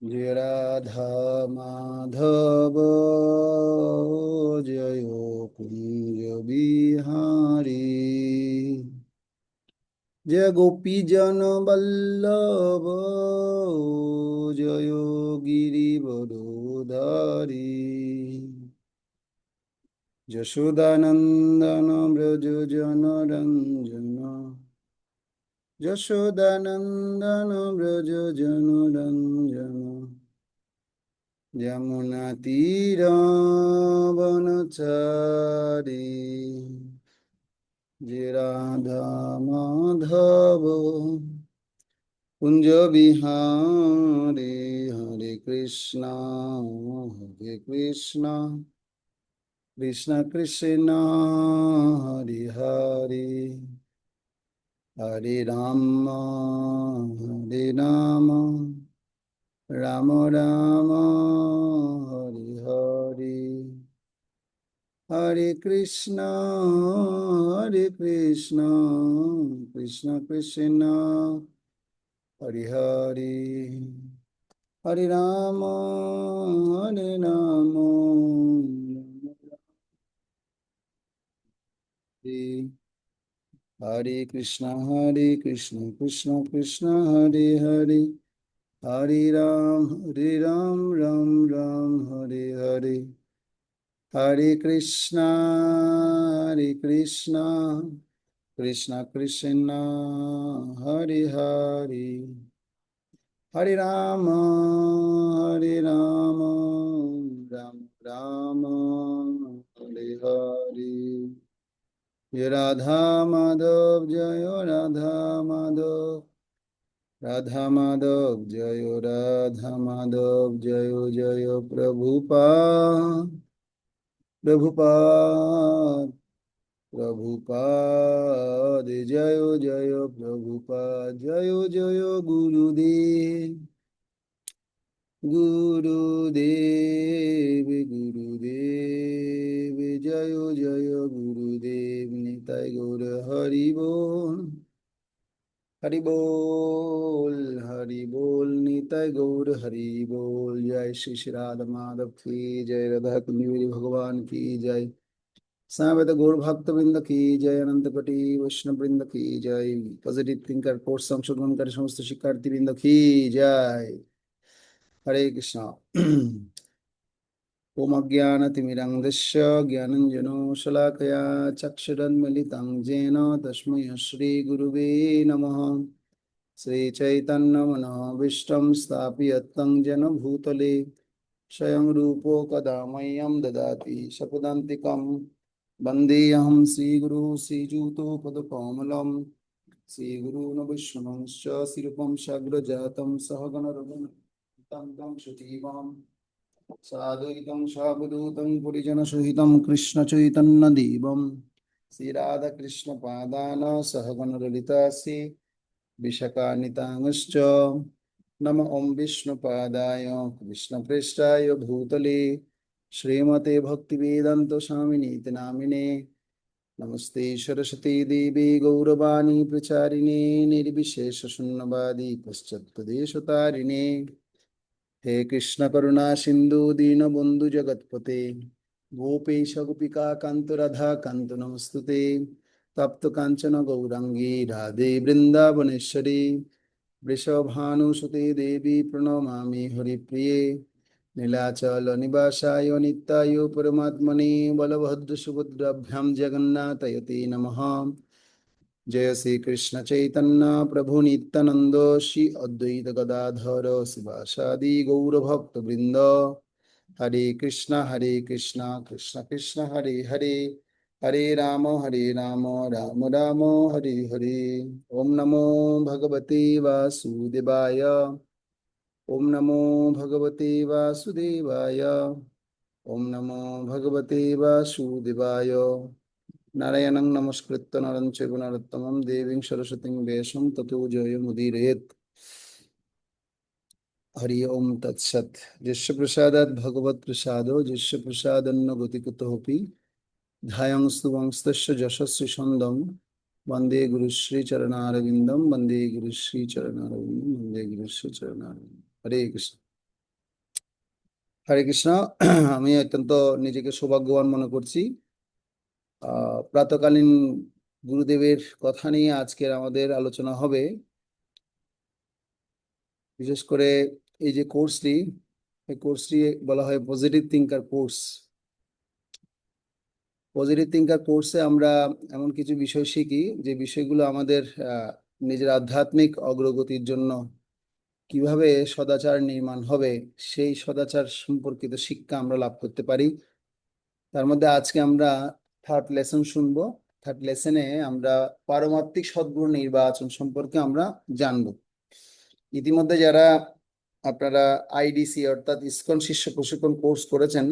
जय राधा माधव जय कुंज बिहारी जय गोपी जन वल्लभ जय गिरिवरधारी यशोदानंदन व्रज जन रंजन यशोदानंदन व्रज जन रंजन यमुना वनचारी जय राधा माधव कुंज बिहारी हरे कृष्णा कृष्ण कृष्ण हरे हरे हरे राम राम राम हरे हरे हरे कृष्ण कृष्ण कृष्ण हरे हरे हरे राम हरे हरे कृष्ण कृष्ण कृष्ण हरे हरे हरे राम हरे हरे हरे कृष्ण कृष्ण कृष्ण हरे हरे हरे राम राम राम हरे हरे जय राधा माधव जय राधा माधव राधा माधव जय राधा माधव जय जय प्रभुपाद प्रभुपाद जय जय प्रभुपाद जय जय गुरुदेव जय जय गुरुदेव निताय गौर हरि बोल निताय गौर हरि बोल जय श्री श्री राधा माधव की जय राधा कुंज भगवान की जय सावेद गौर भक्त वृंद की जय अनंत कोटि वैष्णव वृंद की जय पॉजिटिव थिंकर कोर्स संशोधन कर समस्त शिक्षार्थी वृंद की जय हरे कृष्णा ओम अज्ञानतिमिरन्धस्य ज्ञानञ्जनो शलाकया चक्षुरुन्मीलितं येन तस्मै श्रीगुरुवे नमः श्रीचैतन्यमनोभीष्टं स्थापितं येन भूतले स्वयं रूपो कदा मह्यं ददाति स्वपदान्तिकं वन्देऽहं श्रीगुरु श्रीयुतपदकमलं श्रीगुरून् वैष्णवंश्च श्रीरूपं साग्रजातं सहगण रघुनाथं सुजीवम् साद्वैतं सावधूतं पुरिजनसहितं कृष्णचैतन्यदेवं श्रीराधाकृष्णपादान् सहगणललिता श्री विशाखान्वितांश्च नम ॐ विष्णुपादाय कृष्णप्रेष्ठाय भूतले श्रीमते भक्तिवेदान्तस्वामिनीति नामिने नमस्ते सरस्वती देवी गौरवाणी प्रचारिणे निर्विशेषशून्यवादी पश्चात्पदेशतारिणे हे कृष्ण करुणा सिंधु दीनबंधु जगतपते गोपेश गोपिका कांत राधा कांत नमस्तुते तप्त कांचन गौरांगी राधे वृंदावनेश्वरी वृषभानुसुते देवी प्रणमामि हरिप्रिये नीलाचल निवासाय नित्याय परमात्मने बलभद्र सुभद्राभ्यां जगन्नाथयते नमः जय श्री कृष्ण चैतन्य प्रभु नित्यानंद श्री अद्वैत गदाधर शिवासादि गौरभक्त वृंद हरे कृष्णा कृष्ण कृष्ण हरे हरे हरे राम राम राम हरे हरे ओम नमो भगवते वासुदेवाय ओम नमो भगवते वासुदेवाय ओम नमो भगवते वासुदेवाय नारायणं नमस्कृत्य नरं चैव नरोत्तमं देवीं सरस्वतीं व्यासं ततो जयमुदीरयेत् हरि ओम तत्सत् यस्य प्रसादात् भगवत् प्रसादो यस्य प्रसादन्न गतिकुतोऽपि ध्यानं स्तुवंस्तस्य जशस्रि छन्दं वन्दे गुरुश्री चरणारविन्दं वन्दे गुरुश्री चरणारविन्दं वन्दे गुरुश्री चरणारविन्दं हरे कृष्ण হরে কৃষ্ণ। আমি অত্যন্ত নিজেকে সৌভাগ্যবান মনে করছি। প্রাতকালীন গুরুদেবের কথা নিয়ে আজকের আমাদের আলোচনা হবে। বিশেষ করে এই যে কোর্সটি, এই কোর্সটি বলা হয় positive thinker course. Positive thinker কোর্সে আমরা এমন কিছু বিষয় শিখি যে বিষয়গুলো আমাদের নিজের আধ্যাত্মিক অগ্রগতির জন্য কিভাবে সদাচার নির্মাণ হবে, সেই সদাচার সম্পর্কিত শিক্ষা আমরা লাভ করতে পারি। তার মধ্যে আজকে আমরা থার্ড লেসন শুনবো। থার্ড লেসনে আমরা পারমার্থিক সদ্গুরু নির্বাচন সম্পর্কে আমরা জানবো। ইতিমধ্যে যারা আপনারা আইডিসি অর্থাৎ ইসকন শিষ্য প্রশিক্ষণ কোর্স করেছেন,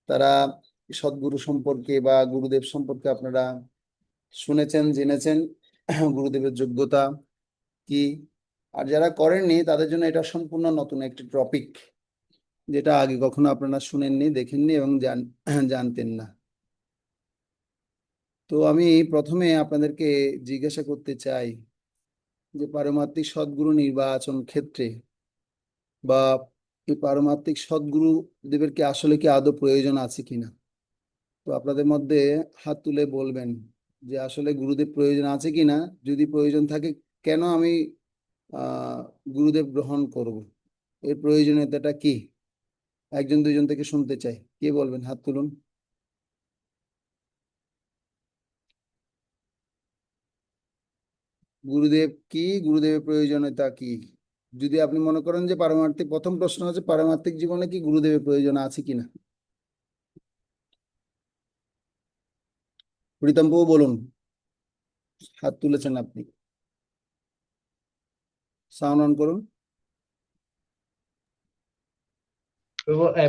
তারা সদ্গুরু সম্পর্কে বা গুরুদেব সম্পর্কে আপনারা শুনেছেন, জেনেছেন গুরুদেবের যোগ্যতা কি। আর যারা করেননি তাদের জন্য এটা সম্পূর্ণ নতুন একটি টপিক, যেটা আগে কখনো আপনারা শুনেননি, দেখেননি এবং জানতেন না। তো আমি প্রথমে আপনাদেরকে জিজ্ঞাসা করতে চাই যে পারমার্থিক সদ্গুরু নির্বাচন ক্ষেত্রে বা এই পারমার্থিক সদ্গুরু দেবের কি আসলে কি আদৌ প্রয়োজন আছে কিনা। তো আপনাদের মধ্যে হাত তুলে বলবেন যে আসলে গুরুদেব প্রয়োজন আছে কিনা। যদি প্রয়োজন থাকে, কেন আমি আহ গুরুদেব গ্রহণ করব, এর প্রয়োজনীয়তাটা কি। একজন দুইজন থেকে শুনতে চাই, কে বলবেন, হাত তুলুন। গুরুদেব কি, গুরুদেবের প্রয়োজনীয়তা কি। যদি আপনি মনে করেন যে পারমার্থিক, প্রথম প্রশ্ন হচ্ছে পারমার্থিক জীবনে কি গুরুদেবের প্রয়োজন আছে কিনা। প্রীতম বাবু বলুন, হাত তুলেছেন আপনি, সাউন্ড অন করুন।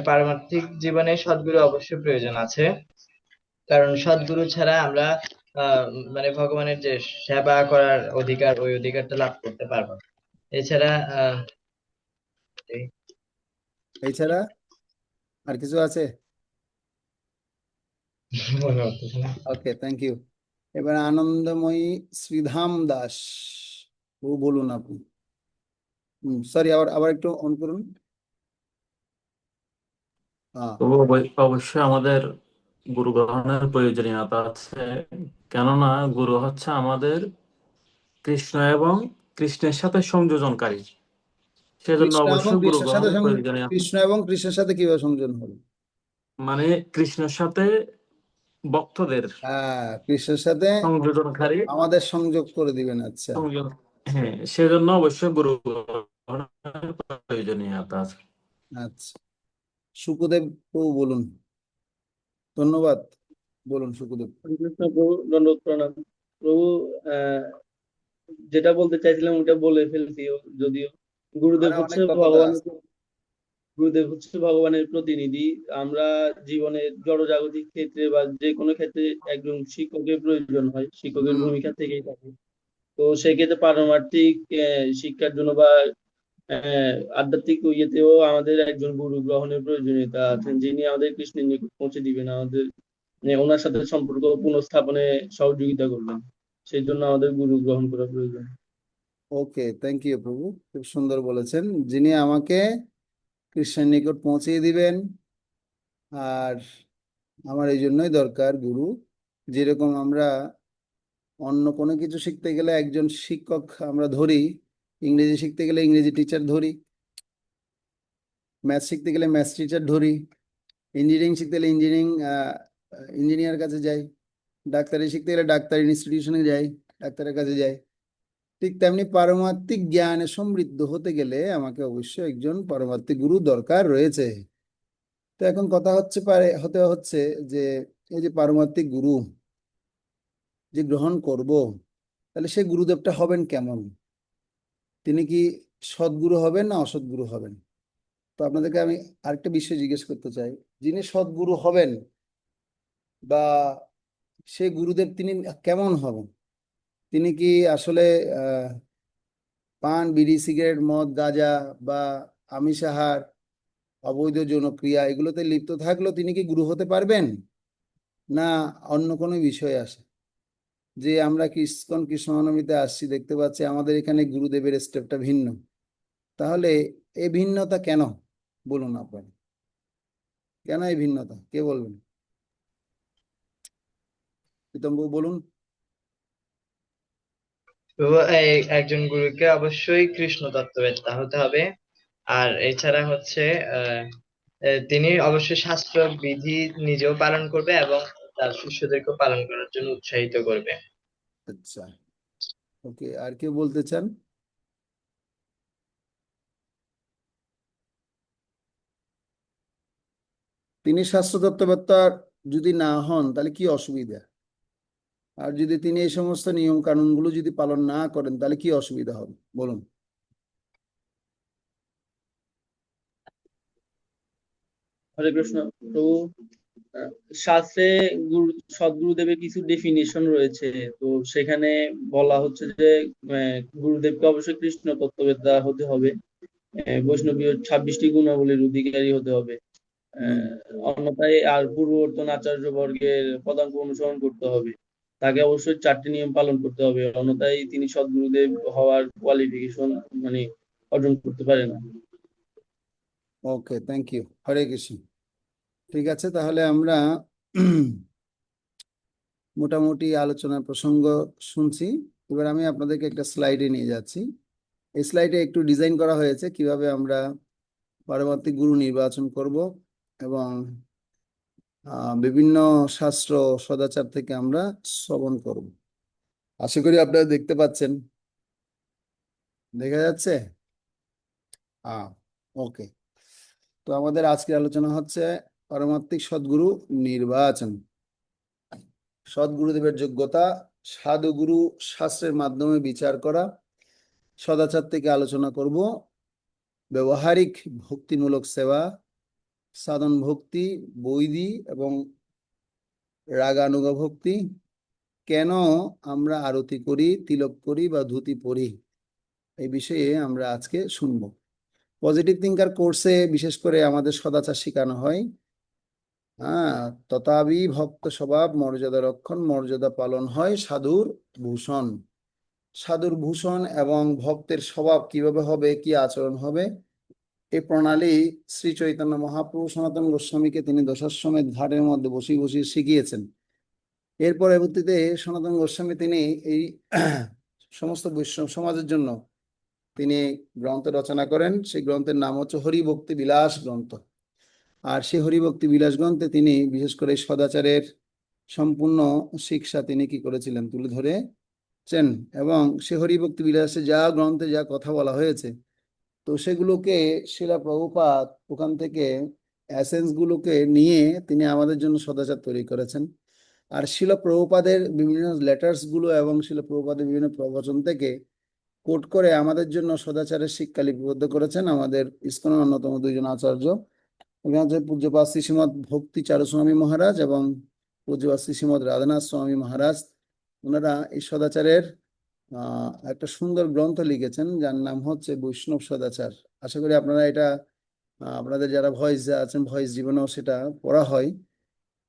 পারমার্থিক জীবনে সদ্গুরু অবশ্যই প্রয়োজন আছে, কারণ সদ্গুরু ছাড়া আমরা আহ মানে ভগবানের যে সেবা করার অধিকার, ওই অধিকারটা লাভ করতে পারবো না। এছাড়া এই এছাড়া আর কিছু আছে? মনে হচ্ছে না। ওকে, থ্যাংক ইউ। এবার আনন্দময়ী শ্রীধাম দাস, ও বলুন আপনি। সরি, আবার আবার একটু অন করুন। হ্যাঁ। তো অবশ্যই আমাদের গুরু গ্রহণের প্রয়োজনীয়তা আছে, কেননা গুরু হচ্ছে আমাদের কৃষ্ণ এবং কৃষ্ণের সাথে সংযোজনকারী। সেজন্য কৃষ্ণ এবং অবশ্যই গুরু কৃষ্ণের সাথে গ্রহণের প্রয়োজনীয়তা। কৃষ্ণ এবং কৃষ্ণের সাথে কিভাবে সংযোজন হলো? মানে কৃষ্ণের সাথে ভক্তদের হ্যাঁ, কৃষ্ণের সাথে সংযোজনকারী আমাদের সংযোগ করে দিবেন, আচ্ছা। সংযোগ। হ্যাঁ, সেজন্য অবশ্যই গুরু গ্রহণের প্রয়োজনীয়তা আছে। আচ্ছা, সুখদেব প্রভু বলুন। ধন্যবাদ, বলুন সুখদেব। হরে কৃষ্ণ প্রভু, দণ্ডবত প্রণাম প্রভু। আহ যেটা বলতে চাইছিলাম ওটা বলে ফেলছি যদিও। গুরুদেব আরে হচ্ছে অনেক কথা তো ভগবানের আছে। গুরুদেব হচ্ছে ভগবানের প্রতিনিধি। আমরা জীবনের জড়জাগতিক ক্ষেত্রে বা যে কোনো ক্ষেত্রে একজন শিক্ষকের প্রয়োজন হয়, শিক্ষকের হুম। ভূমিকা থেকেই থাকে। তো সেক্ষেত্রে পারমার্থিক শিক্ষার জন্য বা আধ্যাত্মিক ইয়েতেও আমাদের একজন গুরু গ্রহণের প্রয়োজনীয়তা আছেন, যিনি আমাদের কৃষ্ণের নিকট পৌঁছে দিবেন, আমাদের ওনার সাথে সম্পর্ক পুনঃস্থাপনে সহযোগিতা করবেন। সেই জন্য আমাদের গুরু গ্রহণ করা প্রয়োজন। ওকে, থ্যাংক ইউ প্রভু, খুব সুন্দর বলেছেন। যিনি আমাকে কৃষ্ণের নিকট পৌঁছিয়ে দিবেন। আর আমার এই জন্যই দরকার গুরু। যেরকম আমরা অন্য কোনো কিছু শিখতে গেলে একজন শিক্ষক আমরা ধরি, ইংরেজি শিখতে গেলে ইংরেজি টিচার ধরি, ম্যাথ শিখতে গেলে ম্যাথ টিচার ধরি, ইঞ্জিনিয়ারিং শিখতে গেলে ইঞ্জিনিয়ার কাছে যাই, ডাক্তারি শিখতে গেলে ডাক্তার ইনস্টিটিউশনে যাই, ডাক্তারের কাছে যাই। ঠিক তেমনি পারমার্থিক জ্ঞানে সমৃদ্ধ হতে গেলে আমাকে অবশ্যই একজন পারমার্থিক গুরু দরকার রয়েছে। তো এখন কথা হচ্ছে যে এই যে পারমার্থিক গুরু যে গ্রহণ করব, তাহলে সেই গুরুদেবটা হবেন কেমন। তিনি কি সদ্গুরু হবেন না অসৎগুরু হবেন। তো আপনাদেরকে আমি আরেকটা বিষয় জিজ্ঞেস করতে চাই। যিনি সদ্গুরু হবেন বা সে গুরুদেব, তিনি কেমন হবেন। তিনি কি আসলে আহ পান, বিড়ি, সিগারেট, মদ, গাঁজা বা আমিষ আহার, অবৈধ যৌনক্রিয়া এগুলোতে লিপ্ত থাকলেও তিনি কি গুরু হতে পারবেন, না অন্য কোনো বিষয় আসে। যে আমরা ইসকন কৃষ্ণমানবীতে আসছি, দেখতে পাচ্ছি আমাদের এখানে গুরুদেবের স্টেপটা ভিন্ন। তাহলে এই ভিন্নতা কেন, বলুন আপনার। কেন এই ভিন্নতা, কে বলবেন? প্রীতমবাবু বলুন। তো একজন গুরুকে অবশ্যই কৃষ্ণ তত্ত্ববেত্তা হতে হবে। আর এছাড়া হচ্ছে আহ তিনি অবশ্যই শাস্ত্র বিধি নিজেও পালন করবে এবং তার শিষ্যদেরকেও পালন করার জন্য উৎসাহিত করবে। আচ্ছা, ওকে, আর কেউ বলতে চান? তিনি শাস্ত্র তত্ত্ববেত্তা যদি না হন তাহলে কি অসুবিধা? আর যদি তিনি এই সমস্ত নিয়ম কানুন গুলো যদি পালন না করেন তাহলে কি অসুবিধা হবে বলুন? হরে কৃষ্ণ প্রভু। আহ, শাস্ত্রে গুরু সদ্গুরুদেবের কিছু ডেফিনিশন রয়েছে। তো সেখানে বলা হচ্ছে যে গুরুদেবকে অবশ্যই কৃষ্ণ তত্ত্ববেত্তা হতে হবে, বৈষ্ণবীয় 26টি গুণাবলীর অধিকারী হতে হবে। হুম। অন্যথায় আর পূর্ববর্তন আচার্য বর্গের পদাঙ্ক অনুসরণ করতে হবে। তাকে অবশ্যই 4টি নিয়ম পালন করতে হবে, অন্যথায় তিনি সদ্গুরুদেব হওয়ার কোয়ালিফিকেশন মানে অর্জন করতে পারে না। ওকে, থ্যাংক ইউ, হরে কৃষ্ণ। ঠিক আছে, তাহলে আমরা মোটামুটি আলোচনার প্রসঙ্গ শুনছি। এবার আমি আপনাদেরকে একটা স্লাইডে নিয়ে যাচ্ছি। এই স্লাইডে একটু ডিজাইন করা হয়েছে কিভাবে আমরা পারমার্থিক গুরু নির্বাচন করব এবং বিভিন্ন শাস্ত্র সদাচার থেকে আমরা শ্রবণ করব। আশা করি আপনারা দেখতে পাচ্ছেন, দেখা যাচ্ছে? ওকে। তো আমাদের আজকের আলোচনা হচ্ছে পারমার্থিক সদ্গুরু নির্বাচন। সদ্গুরুদেবের যোগ্যতা, সাধুগুরু শাস্ত্রের মাধ্যমে বিচার করা, সদাচার থেকে আলোচনা করব, ব্যবহারিক ভক্তিমূলক সেবা, সাধন ভক্তি, বৈদি এবং রাগানুগা ভক্তি, কেন আমরা আরতি করি, তিলক করি বা ধুতি পরি, এই বিষয়ে আমরা আজকে শুনব। পজিটিভ থিঙ্কার কোর্সে বিশেষ করে আমাদের সদাচার শেখানো হয়। তথাপি ভক্ত স্বভাব মর্যাদা রক্ষণ, মর্যাদা পালন হয় সাধুর ভূষণ। সাধুর ভূষণ এবং ভক্তের স্বভাব কিভাবে হবে, কি আচরণ হবে, এই প্রণালী শ্রী চৈতন্য মহাপ্রভু সনাতন গোস্বামীকে তিনি দশাশ্বমেধ ঘাটের মধ্যে বসিয়ে বসিয়ে শিখিয়েছেন। এর পরবর্তীতে সনাতন গোস্বামী তিনি এই সমস্ত বৈষ্ণব সমাজের জন্য তিনি গ্রন্থ রচনা করেন। সেই গ্রন্থের নাম হচ্ছে হরিভক্তি বিলাস গ্রন্থ। আর সেই হরিভক্তি বিলাস গ্রন্থে তিনি বিশেষ করে সদাচারের সম্পূর্ণ শিক্ষা তিনি কি করেছিলেন, তুলে ধরেছেন। এবং সে হরিভক্তি বিলাসে যা গ্রন্থে যা কথা বলা হয়েছে, তো সেগুলোকে শিলা প্রভুপাদ ওখান থেকে এসেন্স গুলোকে নিয়ে তিনি আমাদের জন্য সদাচার তৈরি করেছেন। আর শিলা প্রভুপাদের বিভিন্ন লেটার্স গুলো এবং শিলা প্রভুপাদের বিভিন্ন প্রবচন থেকে কোট করে আমাদের জন্য সদাচারের শিক্ষা লিপিবদ্ধ করেছেন আমাদের ইসকনের অন্যতম দুইজন আচার্য। এখানে হচ্ছে পূজ্যপাদ শ্রী শ্রীমৎ ভক্তি চারু স্বামী মহারাজ এবং পূজ্যপাদ শ্রী শ্রীমৎ রাধানাথ স্বামী মহারাজ। ওনারা এই সদাচারের একটা সুন্দর গ্রন্থ লিখেছেন যার নাম হচ্ছে বৈষ্ণব সদাচার। আশা করি আপনারা এটা আপনাদের যারা ভয়েস আছেন ভয়েস জীবনেও সেটা পড়া হয়।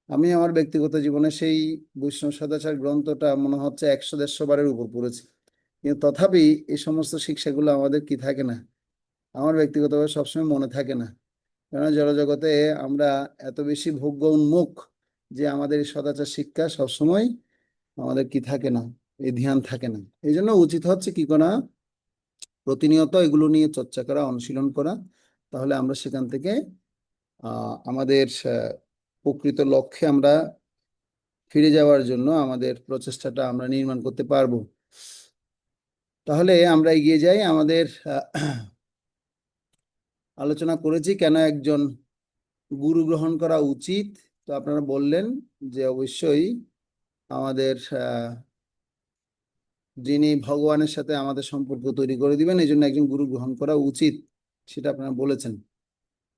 আমি আমার ব্যক্তিগত জীবনে সেই বৈষ্ণব সদাচার গ্রন্থটা মনে হচ্ছে 100-150 বারের উপর পড়েছি, কিন্তু তথাপি এই সমস্ত শিক্ষাগুলো আমাদের কি থাকে না, আমার ব্যক্তিগতভাবে সবসময় মনে থাকে না। কেননা জড়জগতে আমরা এত বেশি ভোগ্য উন্মুখ যে আমাদের এই সদাচার শিক্ষা সবসময় আমাদের কি থাকে না, এই ধ্যান থাকে না। এই জন্য উচিত হচ্ছে কি করা, প্রতিনিয়ত এগুলো নিয়ে চর্চা করা, অনুশীলন করা। তাহলে আমরা সেখান থেকে আমাদের প্রকৃত লক্ষ্যে আমরা ফিরে যাওয়ার জন্য আমাদের প্রচেষ্টাটা আমরা নির্মাণ করতে পারবো। তাহলে আমরা এগিয়ে যাই। আমাদের আলোচনা করেছি কেন একজন গুরু গ্রহণ করা উচিত। তো আপনারা বললেন যে অবশ্যই আমাদের যিনি ভগবানের সাথে আমাদের সম্পর্ক তৈরি করে দিবেন, এই জন্য একজন গুরু গ্রহণ করা উচিত, সেটা আপনারা বলেছেন।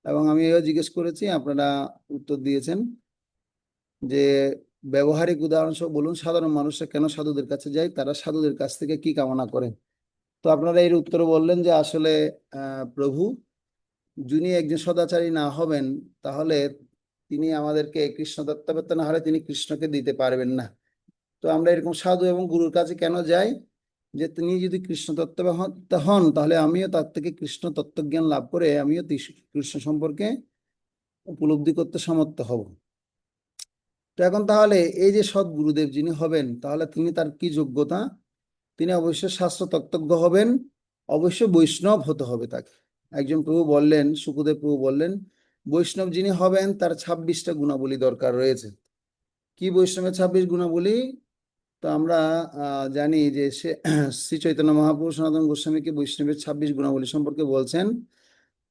এবং আমি এও জিজ্ঞেস করেছি, আপনারা উত্তর দিয়েছেন যে ব্যবহারিক উদাহরণ সব বলুন, সাধারণ মানুষরা কেন সাধুদের কাছে যায়, তারা সাধুদের কাছ থেকে কি কামনা করেন। তো আপনারা এর উত্তর বললেন যে আসলে প্রভু যিনি একজন সদাচারী না হবেন তাহলে তিনি আমাদেরকে কৃষ্ণ তত্ত্ববেত্তা না হলে তিনি কৃষ্ণকে দিতে পারবেন না। তো আমরা এরকম সাধু এবং গুরুর কাছে কেন যাই, যে তিনি যদি কৃষ্ণ তত্ত্ববেত্তা হন তাহলে আমিও তার থেকে কৃষ্ণ তত্ত্বজ্ঞান লাভ করে আমিও কৃষ্ণ সম্পর্কে উপলব্ধি করতে সমর্থ হব। তো এখন তাহলে এই যে সৎ গুরুদেব যিনি হবেন, তাহলে তিনি তার কি যোগ্যতা? তিনি অবশ্যই শাস্ত্র তত্ত্বজ্ঞ হবেন, অবশ্যই বৈষ্ণব হতে হবে তাকে। একজন প্রভু বললেন, শুকদেব প্রভু বললেন, বৈষ্ণব যিনি হবেন তার 26টা গুণাবলী দরকার রয়েছে। কি বৈষ্ণবের 26 গুণাবলী? তো আমরা জানি যে সে শ্রী চৈতন্য মহাপ্রভু সনাতন গোস্বামীকে বৈষ্ণবের 26 গুণাবলী সম্পর্কে বলছেন।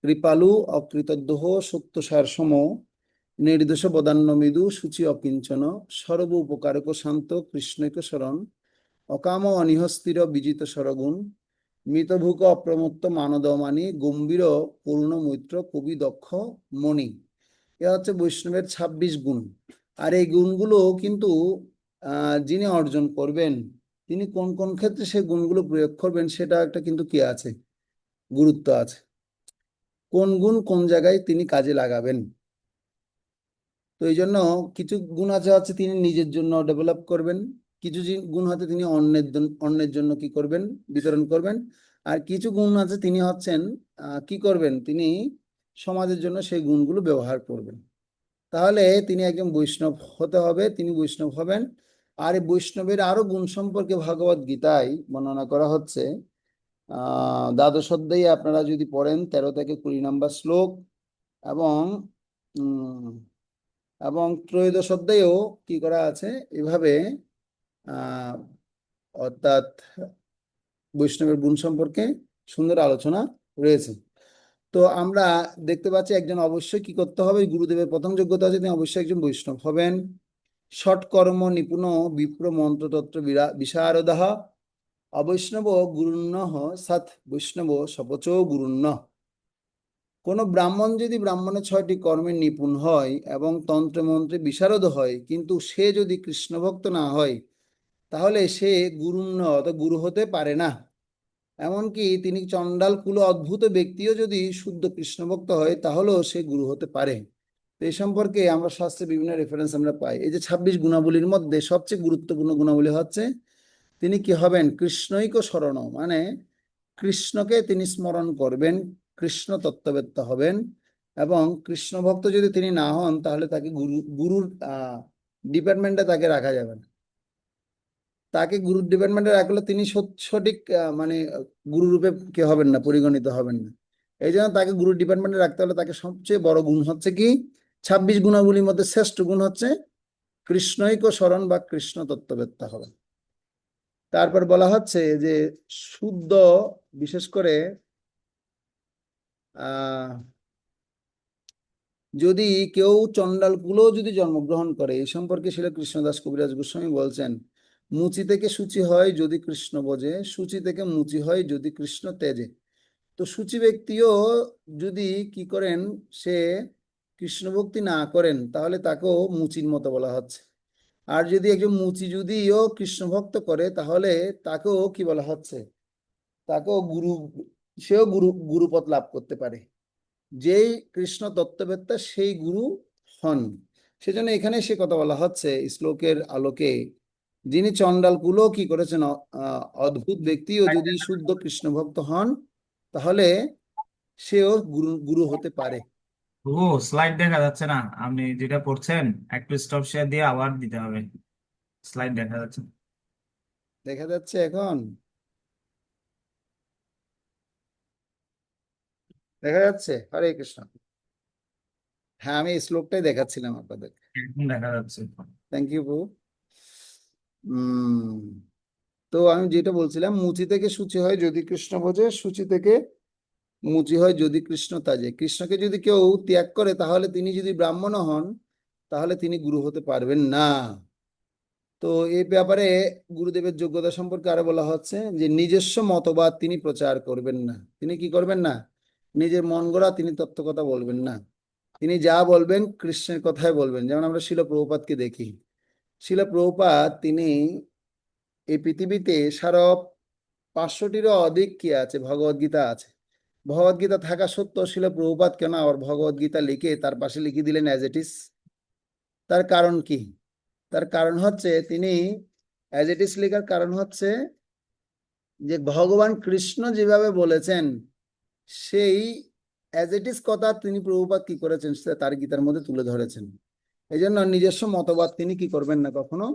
কৃপালু, অকৃতদ্রোহ, সত্যসার সম, নির্দোষ বদান্য মৃদু, শুচি অকিঞ্চন, সর্ব উপকারক শান্ত, কৃষ্ণৈক শরণ, অকাম অনিহস্থির বিজিত সরগুণ, মৃতভূক অপ্রমত্ত মানদমানি, গম্ভীর পূর্ণ মৈত্র, কবি দক্ষ মণি। এ হচ্ছে বৈষ্ণবের 26 গুণ। আর এই গুণগুলো কিন্তু যিনি অর্জন করবেন, তিনি কোন কোন ক্ষেত্রে সেই গুণগুলো প্রয়োগ করবেন সেটা একটা কিন্তু কি আছে, গুরুত্ব আছে। কোন গুণ কোন জায়গায় তিনি কাজে লাগাবেন। তো এই জন্য কিছু গুণ আছে হচ্ছে তিনি নিজের জন্য ডেভেলপ করবেন, কিছু গুণ হয়তো তিনি অন্যের জন্য কি করবেন, বিতরণ করবেন। আর কিছু গুণ আছে তিনি হচ্ছেন কি করবেন, তিনি সমাজের জন্য সেই গুণগুলো ব্যবহার করবেন। তাহলে তিনি একজন বৈষ্ণব হতে হবে, তিনি বৈষ্ণব হবেন। আর এই বৈষ্ণবের আরো গুণ সম্পর্কে ভগবত গীতায় বর্ণনা করা হচ্ছে। দ্বাদশ অধ্যায়ে আপনারা যদি পড়েন 13 থেকে 20 নম্বর শ্লোক, এবং এবং ত্রয়োদশ অধ্যায়েও কি করা আছে এভাবে, আহ অর্থাৎ বৈষ্ণবের গুণ সম্পর্কে সুন্দর আলোচনা রয়েছে। তো আমরা দেখতে পাচ্ছি একজন অবশ্যই কি করতে হবে, গুরুদেবের প্রথম যোগ্যতা আছে তিনি অবশ্যই একজন বৈষ্ণব হবেন। ষটকর্ম নিপুণ বিপ্র মন্ত্রতত্ত্ব বিশারদঃ, অবৈষ্ণব গুরুণ্যঃ সৎ বৈষ্ণব শপথ গুরুণ্য। কোনো ব্রাহ্মণ যদি ব্রাহ্মণের 6টি কর্মে নিপুণ হয় এবং তন্ত্র মন্ত্রে বিশারদ হয়, কিন্তু সে যদি কৃষ্ণভক্ত না হয়, তাহলে সে গুরুণ্য অর্থাৎ গুরু হতে পারে না। এমনকি তিনি চণ্ডাল কুল অদ্ভুত ব্যক্তিও যদি শুদ্ধ কৃষ্ণভক্ত হয়, তাহলেও সে গুরু হতে পারে। তো এই সম্পর্কে আমরা শাস্ত্রে বিভিন্ন রেফারেন্স আমরা পাই। এই যে 26 গুণাবলীর মধ্যে সবচেয়ে গুরুত্বপূর্ণ গুণাবলী হচ্ছে তিনি কি হবেন, কৃষ্ণৈক শরণ, মানে কৃষ্ণকে তিনি স্মরণ করবেন, কৃষ্ণ তত্ত্ববেত্তা হবেন। এবং কৃষ্ণ ভক্ত যদি তিনি না হন, তাহলে তাকে গুরুর ডিপার্টমেন্টে তাকে রাখা যাবে না। তাকে গুরুর ডিপার্টমেন্টে রাখলে তিনি সঠিক মানে গুরু রূপে কে হবেন না, পরিগণিত হবেন না। এই জন্য তাকে গুরুর ডিপার্টমেন্টে রাখতে হলে তাকে সবচেয়ে বড় গুণ হচ্ছে কি, 26 গুণাবলীর মধ্যে শ্রেষ্ঠ গুণ হচ্ছে কৃষ্ণৈক শরণ বা কৃষ্ণ তত্ত্ববেত্তা হবেন। তারপর বলা হচ্ছে যে শুদ্ধ, বিশেষ করে যদি কেউ চণ্ডাল কুলেও যদি জন্মগ্রহণ করে, এই সম্পর্কে শিল কৃষ্ণদাস কবিরাজ গোস্বামী বলছেন, মুচি থেকে সূচি হয় যদি কৃষ্ণ বোঝে, সূচি থেকে মুচি হয় যদি কৃষ্ণ তেজে। তো সূচি ব্যক্তিও যদি কি করেন, সে কৃষ্ণ ভক্তি না করেন, তাহলে তাকেও মুচির মতো বলা হচ্ছে। আর যদি একজন মুচি যদিও কৃষ্ণ ভক্ত করে, তাহলে তাকেও কি বলা হচ্ছে, তাকেও গুরু, সেও গুরুপদ লাভ করতে পারে। যেই কৃষ্ণ তত্ত্ববেত্তা সেই গুরু হন। সেজন্য এখানে সে কথা বলা হচ্ছে শ্লোকের আলোকে, যিনি চণ্ডাল কুলো কি করেছেন, অদ্ভুত ব্যক্তিও যদি শুদ্ধ কৃষ্ণ ভক্ত হন, তাহলে সেও গুরু গুরু হতে পারে। ও, স্লাইড দেখা যাচ্ছে না, আপনি যেটা পড়ছেন একটু স্টপ শেয়ার দিয়ে আবার দিতে হবে। স্লাইড দেখা যাচ্ছে না। দেখা যাচ্ছে এখন? দেখা যাচ্ছে? হরে কৃষ্ণ। হ্যাঁ, আমি এই শ্লোকটাই দেখাচ্ছিলাম আপনাদের। এখন দেখা যাচ্ছে। থ্যাংক ইউ প্রভু। তো আমি যেটা বলছিলাম, মুচি থেকে সূচি হয় যদি কৃষ্ণ বোঝে, সূচি থেকে মুচি হয় যদি কৃষ্ণ তাজে। কৃষ্ণকে যদি কেউ ত্যাগ করে, তাহলে তিনি যদি ব্রাহ্মণ হন, তাহলে তিনি গুরু হতে পারবেন না। তো এই ব্যাপারে গুরুদেবের যোগ্যতা সম্পর্কে আরো বলা হচ্ছে যে নিজস্ব মতবাদ তিনি প্রচার করবেন না। তিনি কি করবেন না, নিজের মন গড়া তিনি তত্ত্ব কথা বলবেন না। তিনি যা বলবেন কৃষ্ণের কথাই বলবেন। যেমন আমরা শিল প্রভুপাদকে দেখি, শিল প্রভুপাদ তিনি এই পৃথিবীতে সারা 500টিরও অধিক কি আছে, ভগবদ গীতা আছে। ভগবদ গীতা থাকা সত্ত্বেও শিল প্রভুপাদ কেন আবার ভগবদ গীতা লিখে তার পাশে লিখে দিলেন অ্যাজ ইট ইজ? তার কারণ কি? তার কারণ হচ্ছে, তিনি অ্যাজ ইট ইজ লেখার কারণ হচ্ছে যে ভগবান কৃষ্ণ যেভাবে বলেছেন, সেই অ্যাজ ইট ইজ কথা তিনি প্রভুপাদ কি করেছেন সেটা তার গীতার মধ্যে তুলে ধরেছেন। এই জন্য নিজস্ব মতবাদ তিনি কি করবেন না, কখনো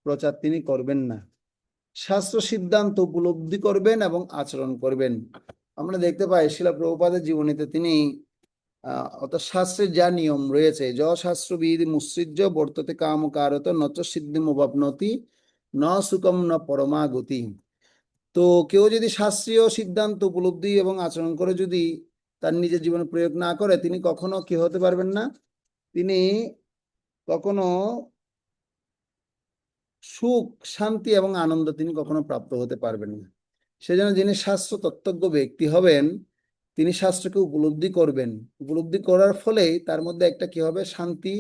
প্রচার তিনি করবেন না। শাস্ত্র সিদ্ধান্ত উপলব্ধি করবেন এবং আচরণ করবেন। আমরা দেখতে পাই শিলা প্রভুপাদের জীবনীতে তিনি অর্থাৎ শাস্ত্রের যা নিয়ম রয়েছে, য শাস্ত্রবিধি মুৎসৃজ্য বর্ততে কাম কারত নচ সিদ্ধিমবাপ্নোতি ন সুখম ন পরমাগতি। তো কেউ যদি শাস্ত্রীয় সিদ্ধান্ত উপলব্ধি এবং আচরণ করে যদি তার নিজের জীবনে প্রয়োগ না করে, তিনি কখনো কি হতে পারবেন না, তিনি কখনো সুখ শান্তি এবং আনন্দ তিনি কখনো প্রাপ্ত হতে পারবেন না। সেজন্য যিনি শাস্ত্র তত্ত্বজ্ঞ ব্যক্তি হবেন, তিনি শাস্ত্রকে উপলব্ধি করবেন। উপলব্ধি করার ফলেই তার মধ্যে একটা কি হবে, শান্তি,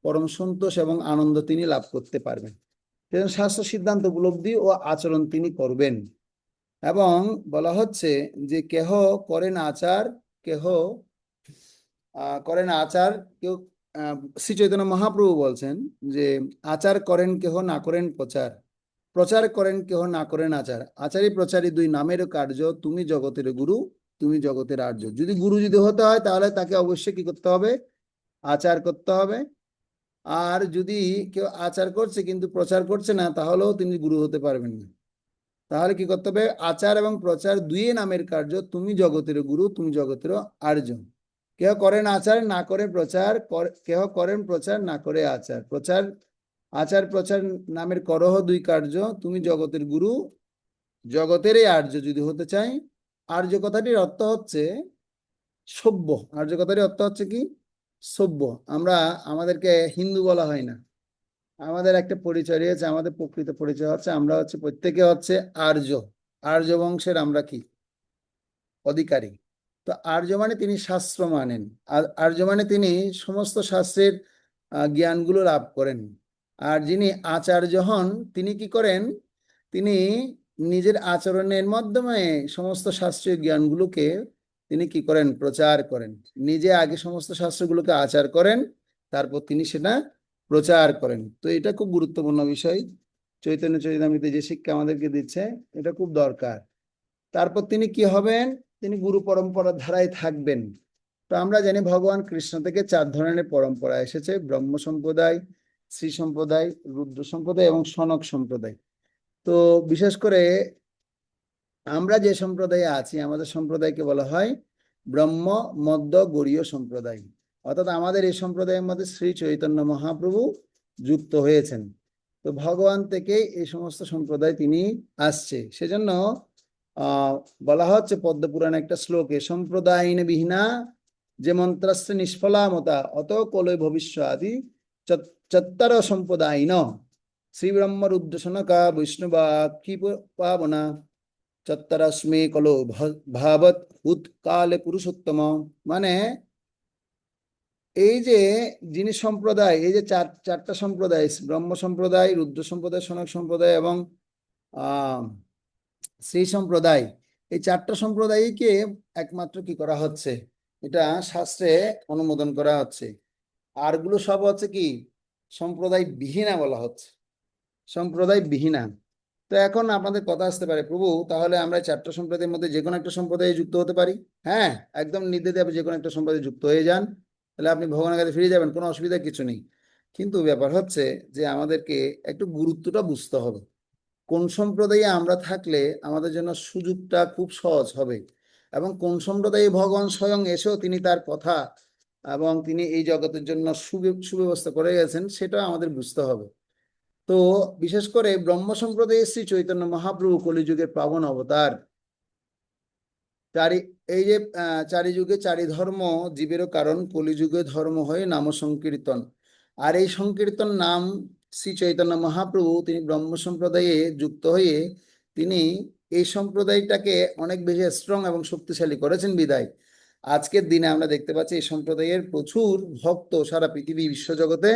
পরম সন্তোষ এবং আনন্দ তিনি লাভ করতে পারবেন। সেজন্য শাস্ত্র সিদ্ধান্ত উপলব্ধি ও আচরণ তিনি করবেন। এবং বলা হচ্ছে যে কেহ করেন আচার, কেহ করেন আচার, কেউ শ্রী চৈতন্য মহাপ্রভু বলছেন যে আচার করেন কেহ, না করেন প্রচার, প্রচার করেন কেহ, না করেন আচার, আচারী প্রচারী দুই নামের কার্য, তুমি জগতের গুরু, তুমি জগতের আর্য। যদি গুরু যদি হতে হয় তাহলে তাকে অবশ্যই কি করতে হবে, আচার করতে হবে। আর যদি কেউ আচার করছে কিন্তু প্রচার করছে না, তাহলেও তিনি গুরু হতে পারবেন না। তাহলে কি করতে হবে, আচার এবং প্রচার দুই নামের কার্য, তুমি জগতের গুরু, তুমি জগতের আর্য। কেহ করেন আচার, না করে প্রচার, কেহ করেন প্রচার, না করে আচার। প্রচার আচার প্রচার নামের করহ দুই কার্য, তুমি জগতের গুরু, জগতেরই আর্য যদি হতে চাই। আর্য কথাটির অর্থ হচ্ছে সভ্য। আর্য কথাটির অর্থ হচ্ছে কি, সভ্য। আমরা, আমাদেরকে হিন্দু বলা হয় না, আমাদের একটা পরিচয় রয়েছে, আমাদের প্রকৃত পরিচয় হচ্ছে আমরা হচ্ছে প্রত্যেকে হচ্ছে আর্য। আর্য বংশের আমরা কি অধিকারী। তো আর্য মানে তিনি শাস্ত্র মানেন, আর আর্য মানে তিনি সমস্ত শাস্ত্রের জ্ঞানগুলো লাভ করেন। আর যিনি আচার্য হন তিনি কি করেন, তিনি নিজের আচরণের মাধ্যমে সমস্ত শাস্ত্রীয় জ্ঞানগুলোকে তিনি কি করেন, প্রচার করেন। নিজে আগে সমস্ত শাস্ত্রগুলোকে আচার করেন, তারপর তিনি সেটা প্রচার করেন। তো এটা খুব গুরুত্বপূর্ণ বিষয়। চৈতন্য চরিতামৃতে যে শিক্ষা আমাদেরকে দিচ্ছে এটা খুব দরকার। তারপর তিনি কি হবেন, তিনি গুরু পরম্পরার ধারায় থাকবেন। তো আমরা জানি ভগবান কৃষ্ণ থেকে 4 ধরনের পরম্পরা এসেছে, ব্রহ্ম সম্প্রদায়, শ্রী সম্প্রদায়, রুদ্র সম্প্রদায় এবং সনক সম্প্রদায়। তো বিশেষ করে আমরা যে সম্প্রদায়ে আছি, আমাদের সম্প্রদায়কে বলা হয় ব্রহ্ম মধ্য গৌড়ীয় সম্প্রদায়। অর্থাৎ আমাদের এই সম্প্রদায়ের মধ্যে শ্রী চৈতন্য মহাপ্রভু যুক্ত হয়েছেন। তো ভগবান থেকে এই সমস্ত সম্প্রদায় তিনি আসছে। সেজন্য বলা হচ্ছে পদ্মপুরাণে একটা শ্লোকে, সম্প্রদায়িন বিহীনা যে মন্ত্রস্য নিষ্ফলা মতা অত কলয় ভবিষ্য আদি চত্বর সম্প্রদায়িন শ্রী ব্রহ্ম রুদ্র সনকা বৈষ্ণবা কি পাবনা চত্বরস্মে কলো ভাবত উৎকালে পুরুষোত্তম। মানে এই যে যিনি সম্প্রদায়, এই যে চারটা সম্প্রদায়, ব্রহ্ম সম্প্রদায়, রুদ্র সম্প্রদায়, সনক সম্প্রদায় এবং শ্রী সম্প্রদায়, এই 4টা সম্প্রদায়কে একমাত্র কি করা হচ্ছে, এটা শাস্ত্রে অনুমোদন করা হচ্ছে। আরগুলো সব হচ্ছে কি সম্প্রদায় বিহীনা বলা হচ্ছে, সম্প্রদায় বিহীনা। তো এখন আপনাদের কথা আসতে পারে, প্রভু তাহলে আমরা 4টা সম্প্রদায়ের মধ্যে যে কোনো একটা সম্প্রদায়ে যুক্ত হতে পারি? হ্যাঁ, একদম নির্দ্বিধায় আপনি যে কোনো একটা সম্প্রদায়ে যুক্ত হয়ে যান, তাহলে আপনি ভগবানের কাছে ফিরে যাবেন, কোনো অসুবিধা কিছু নেই। কিন্তু ব্যাপার হচ্ছে যে আমাদেরকে একটু গুরুত্বটা বুঝতে হবে। কোন সম্প্রদায়ে আমরা থাকলে আমাদের জন্য সুযোগটা খুব সহজ হবে, এবং কোন সম্প্রদায়ে ভগবান স্বয়ং এসেও তিনি তার কথা এবং তিনি এই জগতের জন্য সুব্যবস্থা করে গেছেন, সেটা আমাদের বুঝতে হবে। তো বিশেষ করে ব্রহ্ম সম্প্রদায়ে শ্রী চৈতন্য মহাপ্রভু কলিযুগের পাবন অবতার। এই যে চারি যুগে চারি ধর্ম জীবেরও কারণ, কলিযুগে ধর্ম হয়ে নাম সংকীর্তন। আর এই সংকীর্তন নাম শ্রী চৈতন্য মহাপ্রভু তিনি ব্রহ্ম সম্প্রদায়ে যুক্ত হয়ে তিনি এই সম্প্রদায়টাকে অনেক বেশি স্ট্রং এবং শক্তিশালী করেছেন। বিদায় আজকের দিনে আমরা দেখতে পাচ্ছি এই সম্প্রদায়ের প্রচুর ভক্ত সারা পৃথিবী বিশ্বজগতে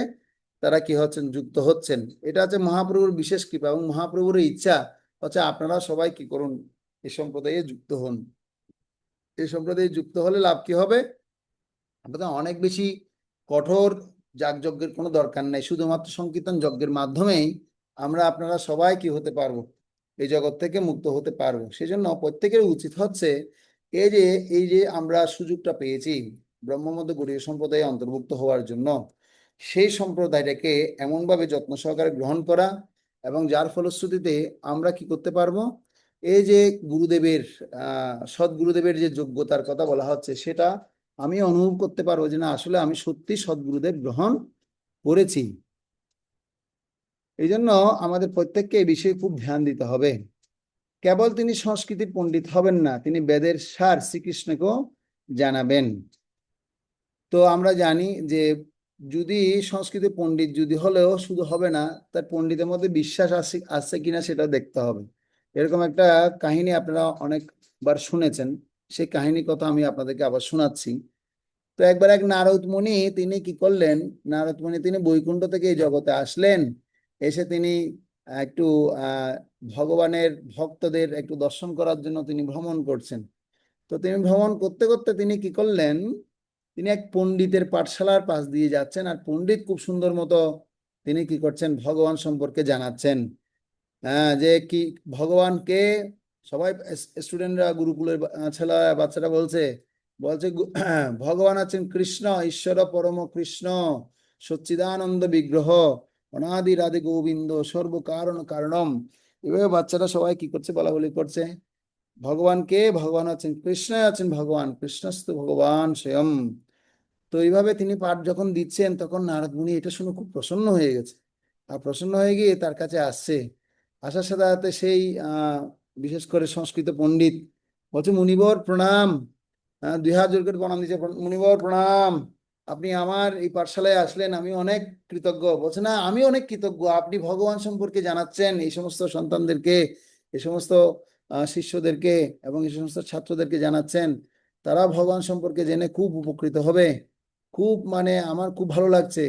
তারা কি হচ্ছেন, যুক্ত হচ্ছেন। এটা হচ্ছে মহাপ্রভুর বিশেষ কৃপা এবং মহাপ্রভুর ইচ্ছা হচ্ছে আপনারা সবাই কি করুন, এই সম্প্রদায়ে যুক্ত হন। এই সম্প্রদায়ে যুক্ত হলে লাভ কি হবে, আপনাদের অনেক বেশি কঠোর যাগযজ্ঞের কোনো দরকার নেই, শুধুমাত্র সংকীর্তন যজ্ঞের মাধ্যমেই আমরা আপনারা সবাই কি হতে পারবো, এই জগৎ থেকে মুক্ত হতে পারবো। সেজন্য প্রত্যেকের উচিত হচ্ছে এই যে এই যে আমরা সুযোগটা পেয়েছি ব্রহ্মমত গরীয় সম্প্রদায়ে অন্তর্ভুক্ত হওয়ার জন্য, সেই সম্প্রদায়টাকে এমনভাবে যত্ন সহকারে গ্রহণ করা, এবং যার ফলশ্রুতিতে আমরা কি করতে পারবো, এই যে গুরুদেবের সদ্গুরুদেবের যে যোগ্যতার কথা বলা হচ্ছে, সেটা আমি অনুভব করতে পারবো যে না, আসলে আমি সত্যি সদ্গুরুদেব গ্রহণ করেছি। এই জন্য আমাদের প্রত্যেককে এই বিষয়ে খুব ধ্যান দিতে হবে। কেবল তিনি সংস্কৃতির পণ্ডিত হবেন না, তিনি বেদের সার শ্রীকৃষ্ণকেও জানাবেন। তো আমরা জানি যে যদি সংস্কৃত পণ্ডিত যদি হলেও শুধু হবে না, তার পণ্ডিতের মধ্যে বিশ্বাস আছে আছে কিনা সেটা দেখতে হবে। এরকম একটা কাহিনী আপনারা অনেকবার শুনেছেন, সেই কাহিনী কথা আমি আপনাদেরকে আবার শোনাচ্ছি। তো একবার এক নারদ মুনি তিনি কি করলেন, নারদ মুনি তিনি বৈকুণ্ঠ থেকে এই জগতে আসলেন। এসে তিনি একটু ভগবানের ভক্তদের একটু দর্শন করার জন্য তিনি ভ্রমণ করছেন। তো তিনি ভ্রমণ করতে করতে তিনি কি করলেন, তিনি এক পণ্ডিতের পাঠশালার পাশ দিয়ে যাচ্ছেন, আর পণ্ডিত খুব সুন্দর মতো তিনি কি করছেন, ভগবান সম্পর্কে জানাচ্ছেন। যে কি ভগবান কে, সবাই স্টুডেন্টরা গুরুকুলের ছেলে বাচ্চারা বলছে বলছে ভগবান আছেন কৃষ্ণ, ঈশ্বর পরম কৃষ্ণ, সচ্চিদানন্দ বিগ্রহ, অনাদি রাধে গোবিন্দ, সর্ব কারণ কারণম। এভাবে বাচ্চারা সবাই কি করছে, বলা বলি করছে ভগবানকে, ভগবান আছেন কৃষ্ণ, আছেন ভগবান, কৃষ্ণস্তু ভগবান স্বয়ং। তো এইভাবে তিনি পাঠ যখন দিচ্ছেন, তখন নারদ মুনি এটা শুনে খুব প্রসন্ন হয়ে গেছে। আর প্রসন্ন হয়ে গিয়ে তার কাছে আসছে। আসার সাথে সাথে সেই বিশেষ করে সংস্কৃত পণ্ডিত বলছে, মুনিবর প্রণাম। 2 হাত জোর করে প্রণাম দিচ্ছে, মুনিবর প্রণাম, আপনি আমার এই পাঠশালায় আসলেন, আমি অনেক কৃতজ্ঞ। বলছে না, আমি অনেক কৃতজ্ঞ, আপনি ভগবান সম্পর্কে জানাচ্ছেন এই সমস্ত সন্তানদেরকে, এই সমস্ত শিষ্যদেরকে, এবং এই সমস্ত ছাত্রদেরকে জানাচ্ছেন, তারা ভগবান সম্পর্কে জেনে খুব উপকৃত হবে। খুব মানে আমার খুব ভালো লাগছে।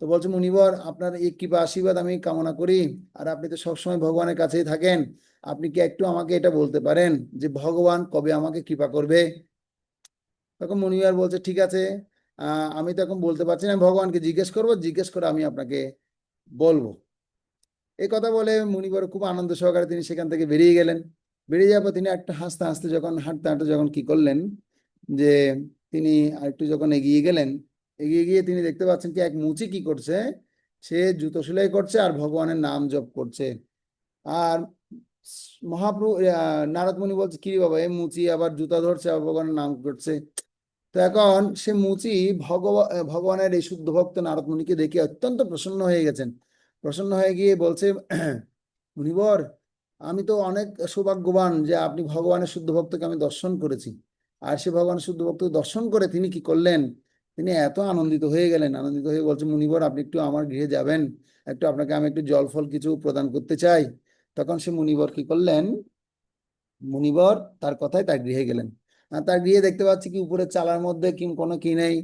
তো বলছে, মুনিবর আপনার এই কৃপা আশীর্বাদ আমি কামনা করি। আর আপনি তো সবসময় ভগবানের কাছেই থাকেন, আপনি কি একটু আমাকে এটা বলতে পারেন যে ভগবান কবে আমাকে কৃপা করবে? তখন মুনিবার বলছে, ঠিক আছে, আমি তো এখন বলতে পারছি না, আমি ভগবানকে জিজ্ঞেস করবো, জিজ্ঞেস করে আমি আপনাকে বলবো। এই কথা বলে মুনিবর খুব আনন্দ সহকারে তিনি সেখান থেকে বেরিয়ে গেলেন। বেরিয়ে যাওয়ার পর তিনি একটা হাসতে হাসতে যখন হাঁটতে হাঁটতে যখন কি করলেন, যে তিনি আরেকটু যখন এগিয়ে গেলেন, এগিয়ে গিয়ে তিনি দেখতে পাচ্ছেন কি এক মুচি কি করছে, সে জুতো সেলাই করছে আর ভগবানের নাম জপ করছে। আর মহাপ্রভু নারদ মুনি বলছে, কি রে বাবা, এই মুচি আবার জুতা ধরছে আবার ভগবানের নাম করছে। তো এখন সে মুচি ভগবানের এই শুদ্ধ ভক্ত নারদ মুনিকে দেখে অত্যন্ত প্রসন্ন হয়ে গেছেন। প্রসন্ন হয়ে গিয়ে বলছে, মুনিবর, আমি তো অনেক সৌভাগ্যবান যে আপনি ভগবানের শুদ্ধ ভক্তকে আমি দর্শন করেছি। আর সে ভগবানের শুদ্ধ ভক্তকে দর্শন করে তিনি কি করলেন, তিনি এত আনন্দিত হয়ে গেলেন, আনন্দিত হয়ে বলছে, মুনিবর আপনি একটু আমার গৃহে যাবেন, একটু আপনাকে আমি একটু জল ফল কিছু প্রদান করতে চাই। তখন সে মুনিবর কি করলেন, মুনিবর তার কথায় তার গৃহে গেলেন। তার গৃহে দেখতে পাচ্ছি কি উপরে চালার মধ্যে কি কোনো কি নেই,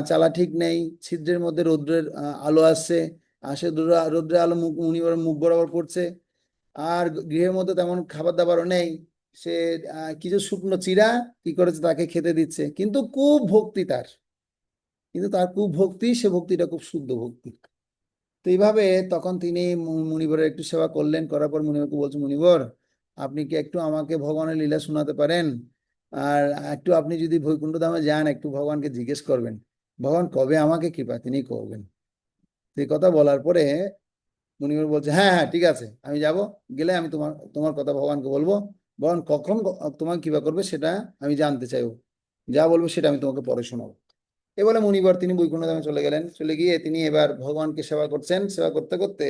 চালা ঠিক নেই, ছিদ্রের মধ্যে রৌদ্রের আলো আসছে, আসে রৌদ্রের আলো মুনিবরের মুখ বরাবর পড়ছে। আর গৃহের মধ্যে তেমন খাবার দাবারও নেই। সে কিছু শুকনো চিড়া কি করেছে তাকে খেতে দিচ্ছে, কিন্তু খুব ভক্তি তার, কিন্তু তার খুব ভক্তি, সে ভক্তিটা খুব শুদ্ধ ভক্তি। তো এইভাবে তখন তিনি মুনিবরের একটু সেবা করলেন, করার পর মুনিবরকে বলছে, মুনিবর আপনি কি একটু আমাকে ভগবানের লীলা শোনাতে পারেন? আর একটু আপনি যদি বৈকুণ্ঠ ধামে যান, একটু ভগবানকে জিজ্ঞেস করবেন ভগবান কবে আমাকে কৃপা তিনি করবেন। তো এই কথা বলার পরে মুনিবর বলছে, হ্যাঁ হ্যাঁ ঠিক আছে, আমি যাব, গেলে আমি তোমার তোমার কথা ভগবানকে বলবো, ভগবান কখন তোমাকে কৃপা করবে সেটা আমি জানতে চাইবো, যা বলবো সেটা আমি তোমাকে পরে শোনাবো। এ বলে মুনিবর তিনি বৈকুণ্ঠ ধামে চলে গেলেন। চলে গিয়ে তিনি এবার ভগবানকে সেবা করছেন। সেবা করতে করতে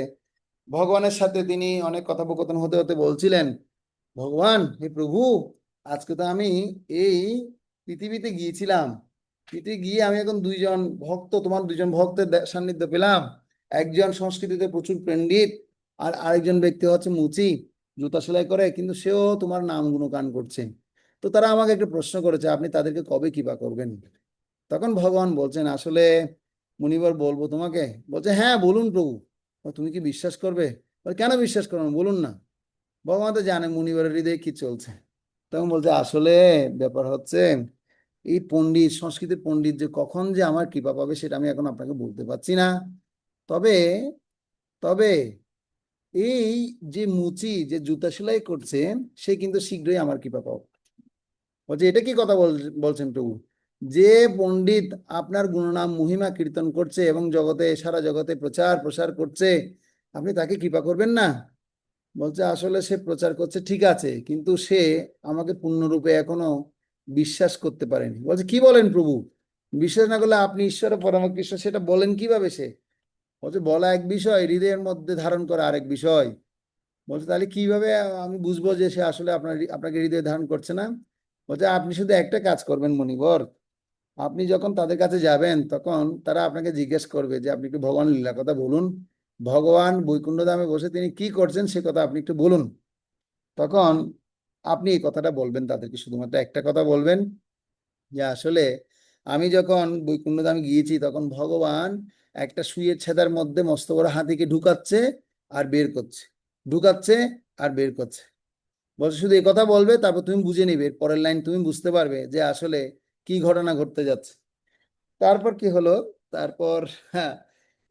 ভগবানের সাথে তিনি অনেক কথোপকথন হতে হতে বলছিলেন, ভগবান হে প্রভু, আজকে তো আমি এই পৃথিবীতে গিয়েছিলাম, পৃথিবী গিয়ে আমি এখন 2জন ভক্ত, তোমার 2জন ভক্তের সান্নিধ্য পেলাম। একজন সংস্কৃতিতে প্রচুর পণ্ডিত, আর আরেকজন ব্যক্তি হচ্ছে মুচি, জুতা সেলাই করে, কিন্তু সেও তোমার নাম গুণগান করছে। তো তারা আমাকে একটা প্রশ্ন করেছে, আপনি তাদেরকে কবে কৃপা করবেন? তখন ভগবান বলছেন, আসলে মুনিবর বলবো তোমাকে? বলছে, হ্যাঁ বলুন প্রভু। তুমি কি বিশ্বাস করবে? কেন বিশ্বাস করবেন, বলুন না। ভগবান তো জানে মুনিবরের হৃদয়ে কি চলছে। তখন বলছে, আসলে ব্যাপার হচ্ছে এই পণ্ডিত, সংস্কৃতির পণ্ডিত যে কখন যে আমার কৃপা পাবে সেটা আমি এখন আপনাকে বলতে পারছি না। তবে তবে এই যে মুচি যে জুতা সেলাই করছে, সে কিন্তু শীঘ্রই আমার কৃপা পাবে। বলছে এটা কি কথা বলছেন প্রভু? যে পণ্ডিত আপনার গুণনাম মহিমা কীর্তন করছে এবং জগতে সারা জগতে প্রচার প্রসার করছে, আপনি তাকে কৃপা করবেন না? বলছে আসলে সে প্রচার করছে ঠিক আছে, কিন্তু সে আমাকে পূর্ণরূপে এখনো বিশ্বাস করতে পারেনি। বলছে কি বলেন প্রভু? বিশ্বাস না করলে আপনি ঈশ্বর পরম কৃষ্ণ সেটা বলেন কিভাবে? সে বলছে বলা এক বিষয়, হৃদয়ের মধ্যে ধারণ করা আরেক বিষয়। বলছে তাহলে কিভাবে আমি বুঝবো যে সে আসলে আপনাকে হৃদয়ে ধারণ করছে না? বলছে আপনি শুধু একটা কাজ করবেন মণিবর, আপনি যখন তাদের কাছে যাবেন তখন তারা আপনাকে জিজ্ঞেস করবে যে আপনি একটু ভগবান লীলা কথা বলুন, ভগবান বৈকুণ্ঠ ধামে বসে তিনি কি করছেন সে কথা আপনি একটু বলুন। তখন আপনি এই কথাটা বলবেন, তাদেরকে শুধুমাত্র একটা কথা বলবেন যে আসলে আমি যখন বৈকুণ্ঠ ধামে গিয়েছি তখন ভগবান একটা সুইয়ের ছেদার মধ্যে মস্ত বড় হাতিকে ঢুকাচ্ছে আর বের করছে, ঢুকাচ্ছে আর বের করছে। বলছে শুধু এই কথা বলবে, তারপর তুমি বুঝে নিবে, এর পরের লাইন তুমি বুঝতে পারবে যে আসলে কি ঘটনা ঘটতে যাচ্ছে। তারপর কি হলো? তারপর হ্যাঁ,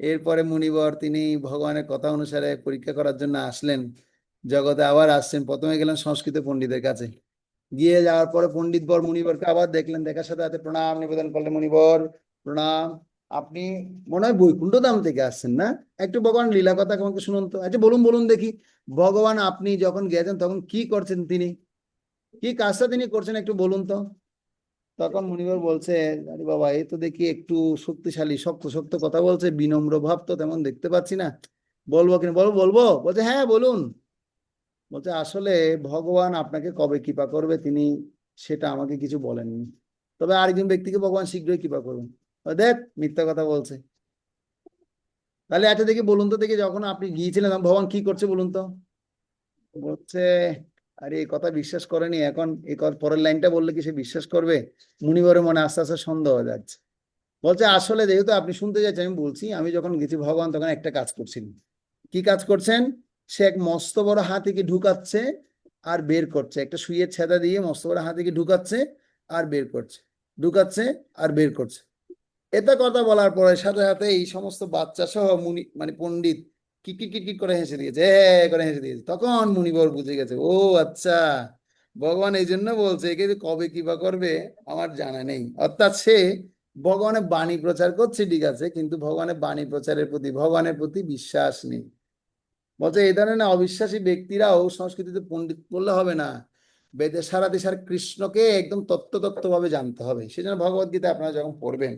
এরপরে মুনিবর তিনি ভগবানের কথা অনুসারে পরীক্ষা করার জন্য আসলেন, জগতে আবার আসছেন। প্রথমে গেলেন সংস্কৃত পণ্ডিতের কাছে, গিয়ে যাওয়ার পরে পণ্ডিত বর মুনিবরকে আবার দেখলেন, দেখার সাথে সাথে প্রণাম নিবেদন করলেন। মুনিবর প্রণাম, আপনি মনে হয় বৈকুণ্ঠ ধাম থেকে আসছেন না? একটু ভগবান লীলা কথা আমাকে শুনুন তো। আচ্ছা বলুন বলুন দেখি, ভগবান আপনি যখন গেছেন তখন কি করছেন, তিনি কি কাজটা তিনি করছেন একটু বলুন তো। তখন মুনিবর বলছে আরে বাবা, এই তো দেখি একটু শক্তিশালী শক্ত শক্ত কথা বলছে, বিনম্র ভাব তো তেমন দেখতে পাচ্ছি না, বলবো কিনা? বলবো বলবো। বলছে হ্যাঁ বলুন। বলছে আসলে ভগবান আপনাকে কবে কৃপা করবে তিনি সেটা আমাকে কিছু বলেননি, তবে আরেকজন ব্যক্তিকে ভগবান শীঘ্রই কৃপা করবেন। দেখ মিথ্যা কথা বলছে। তাহলে আচ্ছা দেখি বলুন তো দেখি, যখন আপনি গিয়েছিলেন তখন ভগবান কি করছে বলুন তো। বলছে আরে এই কথা বিশ্বাস করেনি, এখন এই পরের লাইনটা বললে কি সে বিশ্বাস করবে? মুনিবরের মনে আস্তে আস্তে সন্দেহ হয়ে যাচ্ছে। বলছে আসলে যেহেতু আপনি শুনতে যাচ্ছেন আমি বলছি, আমি যখন গেছি ভগবান তখন একটা কাজ করছিলেন। কি কাজ করছেন? সে এক মস্ত বড় হাতিকে ঢুকাচ্ছে আর বের করছে, একটা সুইয়ের ছেদা দিয়ে মস্ত বড় হাতিকে ঢুকাচ্ছে আর বের করছে, ঢুকাচ্ছে আর বের করছে। এটা কথা বলার পরে সাথে সাথে এই সমস্ত বাচ্চা সহ মুনি মানে পণ্ডিত কিটকিট কিটকিট করে হেসে দিয়েছে, করে হেসে দিয়েছে। তখন মুনিবর বুঝে গেছে, ও আচ্ছা, ভগবান এই জন্য বলছে একে যে কবে কিবা করবে আমার জানা নেই। অর্থাৎ সে ভগবানের বাণী প্রচার করছে ঠিক আছে, কিন্তু ভগবানের বাণী প্রচারের প্রতি ভগবানের প্রতি বিশ্বাস নেই। বলছে এই ধরনের অবিশ্বাসী ব্যক্তিরাও সংস্কৃতিতে পণ্ডিত বললে হবে না, বেদের সারা দেশের কৃষ্ণকে একদম তত্ত্ব ভাবে জানতে হবে। সেজন্য ভগবদ গীতা আপনারা যখন পড়বেন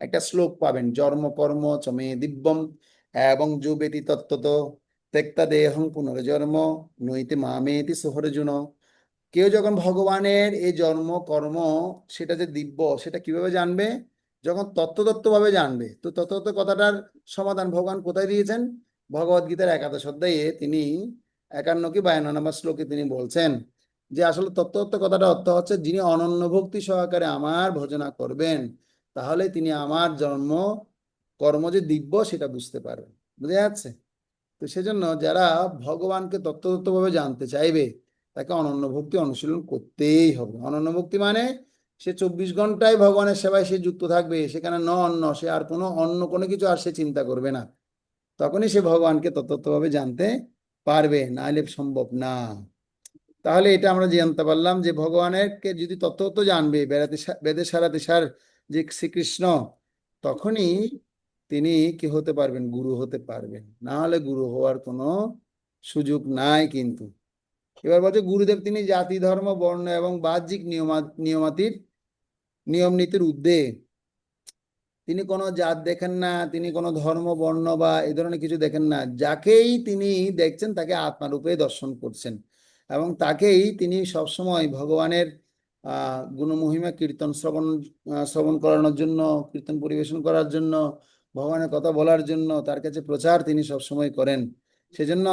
একটা শ্লোক পাবেন, জন্ম কর্ম চমে দিব্যম এবং যো বেতি তত্ত্বত ত্যক্তা দেহং পুনর্জন্ম নইতে মামেতি সোহরজুন। কেউ যখন ভগবানের এই জন্ম কর্ম সেটা যে দিব্য সেটা কিভাবে জানবে? যখন তত্ত্ব ভাবে জানবে। তো তত্ত্ব কথাটার সমাধান ভগবান কোথায় দিয়েছেন? ভগবদ গীতার 11 অধ্যায়ে তিনি 51 কি 52 নম্বর শ্লোকে তিনি বলছেন যে আসলে তত্ত্ব কথাটা অর্থ হচ্ছে যিনি অনন্য ভক্তি সহকারে আমার ভজনা করবেন তাহলে তিনি আমার জন্ম কর্ম যে দিব্য সেটা বুঝতে পারবেন। বুঝে যাচ্ছে? তো সেজন্য যারা ভগবানকে তত্ত্বভাবে জানতে চাইবে তাকে অনন্য ভক্তি অনুশীলন করতেই হবে। অনন্য ভক্তি মানে সে 24 ঘন্টায় ভগবানের সেবায় সে যুক্ত থাকবে, সেখানে অন্য সে আর অন্য কোনো কিছু আর সে চিন্তা করবে না। তখনই সে ভগবানকে তত্ত্বভাবে জানতে পারবে, নাহলে সম্ভব না। তাহলে এটা আমরা জানতে পারলাম যে ভগবানের কে যদি তত্ত্ব জানবে বেদের সারা দেশার যে শ্রীকৃষ্ণ, তখনই তিনি কি হতে পারবেন? গুরু হতে পারবেন, না হলে গুরু হওয়ার কোনো সুযোগ নাই। কিন্তু এবার বলছে গুরুদেব তিনি জাতি ধর্ম বর্ণ এবং বাহ্যিক নিয়মাতির নিয়ম নীতির ঊর্ধ্বে, তিনি কোনো জাত দেখেন না, তিনি কোনো ধর্ম বর্ণ বা এই ধরনের কিছু দেখেন না। যাকেই তিনি দেখছেন তাকে আত্মারূপে দর্শন করছেন এবং তাকেই তিনি সবসময় ভগবানের গুণমহিমা কীর্তন শ্রবণ করানোর জন্য, কীর্তন পরিবেশন করার জন্য, ভগবানের কথা বলার জন্য তার কাছে প্রচার তিনি সবসময় করেন। সেজন্য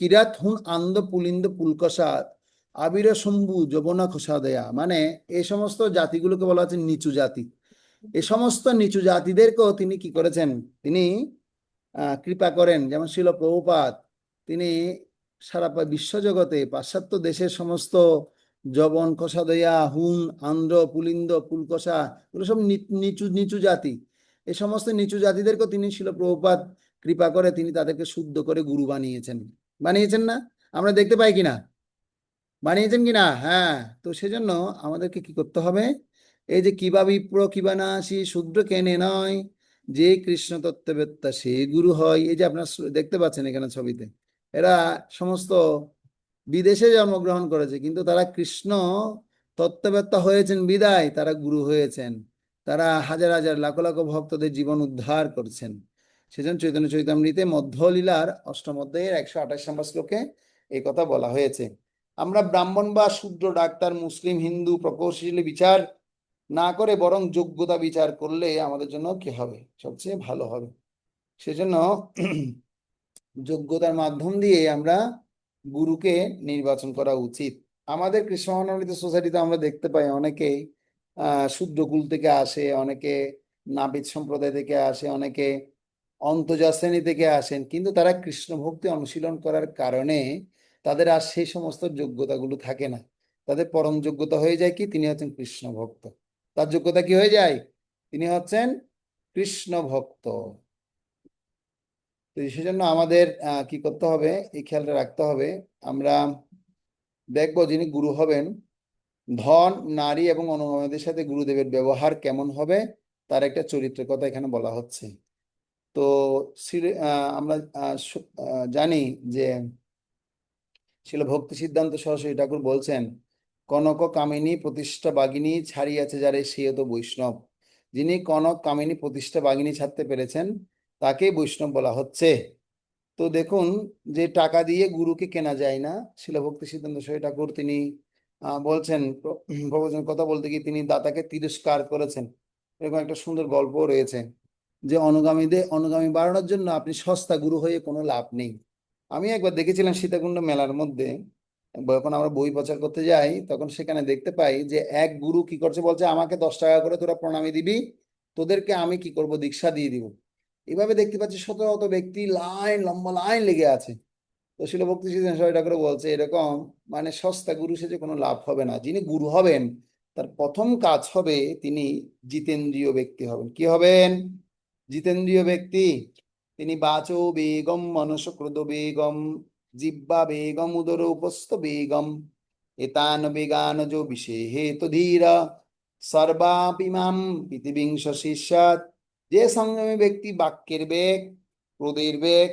কিরাত হুন আন্দ পুলিন্দ পুলকষা আবির শম্ভু যবনা খোসা দেয়া, মানে এই সমস্ত জাতিগুলোকে বলা হচ্ছে নিচু জাতি। এই সমস্ত নিচু জাতিদেরকেও তিনি কি করেছেন? তিনি কৃপা করেন। যেমন শিল প্রভুপাদ তিনি সারা বিশ্বজগতে পাশ্চাত্য দেশের সমস্ত যবন কষাদয়া হুন আন্ধ্র পুলিন্দ পুলকষা এগুলো সব নিচু নিচু জাতি। এই সমস্ত নিচু জাতিদেরকেও তিনি শিল প্রভুপাদ কৃপা করে তিনি তাদেরকে শুদ্ধ করে গুরু বানিয়েছেন। বানিয়েছেন না? আমরা দেখতে পাই কিনা? বানিয়েছেন কিনা? হ্যাঁ। তো সেজন্য আমাদেরকে কি করতে হবে? এই যে কিবা বিপ্র কিবা নাসি শূদ্র কেনে নয়, যে কৃষ্ণ তত্ত্ববেত্তা সে গুরু হয়, এই যে আপনার দেখতে পাচ্ছেন এখানে ছবিতে, এরা সমস্ত বিদেশে জন্মগ্রহণ করেছে, কিন্তু তারা কৃষ্ণ তত্ত্ববেত্তা হয়েছেন বিদায় তারা গুরু হয়েছেন। তারা হাজার হাজার লাখ লাখ ভক্তদের জীবন উদ্ধার করছেন। সেজন্য চৈতন্য চৈতামৃতে মধ্যলীলার অষ্টম অধ্যায়ের 128 নম্বর শ্লোকে এই কথা বলা হয়েছে। আমরা ব্রাহ্মণ বা শূদ্র, ডাক্তার, মুসলিম, হিন্দু প্রকৌশলী বিচার না করে বরং যোগ্যতা বিচার করলে আমাদের জন্য কি হবে? সবচেয়ে ভালো হবে। সেজন্য যোগ্যতার মাধ্যম দিয়ে আমরা গুরুকে নির্বাচন করা উচিত। আমাদের কৃষ্ণ মনোনীত সোসাইটিতে আমরা দেখতে পাই অনেকেই শূদ্রকুল থেকে আসে, অনেকে নাপিত সম্প্রদায় থেকে আসে, অনেকে অন্তর্জাত শ্রেণী থেকে আসেন, কিন্তু তারা কৃষ্ণ ভক্তি অনুশীলন করার কারণে তাদের আর সেই সমস্ত যোগ্যতাগুলো থাকে না। তাদের পরম যোগ্যতা হয়ে যায় কি? তিনি হচ্ছেন কৃষ্ণ ভক্ত। তার যোগ্যতা কি হয়ে যায়? তিনি হচ্ছেন কৃষ্ণ ভক্ত। তো সেজন্য আমাদের কি করতে হবে? এই খেয়ালটা রাখতে হবে। আমরা দেখবো যিনি গুরু হবেন, ধন, নারী এবং অনুগামীদের সাথে গুরুদেবের ব্যবহার কেমন হবে তার একটা চরিত্রের কথা এখানে বলা হচ্ছে। তো আমরা জানি যে শিল ভক্তি সিদ্ধান্ত সরস্বতী ঠাকুর বলছেন, কনক কামিনী প্রতিষ্ঠা বাগিনী ছাড়িয়াছে যারে সে তো বৈষ্ণব। যিনি কনক কামিনী প্রতিষ্ঠা বাগিনী ছাড়তে পেরেছেন তাকেই বৈষ্ণব বলা হচ্ছে। তো দেখুন, যে টাকা দিয়ে গুরুকে কেনা যায় না, শিল ভক্তি সিদ্ধান্ত সরস্বতী ঠাকুর তিনি বলছেন, প্রবচন কথা বলতে গিয়ে তিনি দাতাকে তিরস্কার করেছেন। এরকম একটা সুন্দর গল্প রয়েছে যে অনুগামী বাড়ানোর জন্য আপনি সস্তা গুরু হয়ে কোনো লাভ নেই। আমি একবার দেখেছিলাম সীতাকুণ্ড মেলার মধ্যে, যখন আমরা বই প্রচার করতে যাই তখন সেখানে দেখতে পাই যে এক গুরু কি করছে, বলছে আমাকে 10 টাকা করে তোরা প্রণামী দিবি, তোদেরকে আমি কি করব, দীক্ষা দিয়ে দিব। এভাবে দেখতে পাচ্ছি শত শত ব্যক্তি লাইন, লম্বা লাইন লেগে আছে। তো শিল ভক্তি সিদ্ধান্ত সরস্বতী ঠাকুর বলছে এরকম মানে সস্তা গুরু সেজে কোনো লাভ হবে না। যিনি গুরু হবেন তার প্রথম কাজ হবে তিনি জিতেন্দ্রীয় ব্যক্তি হবেন। কি হবেন? জিতেন্দ্রীয় ব্যক্তি। তিনি বাচো বেগম মনস ক্রোধ বেগম জিহ্বা বেগম উদর উপস্থ বেগম এতান বেগানজ বিশেহে তো ধীর সর্বাপিমাম পৃথিবীংশ শিষ্যাৎ। যে সংযমী ব্যক্তি বাক্যের বেগ, ক্রোধের বেগ,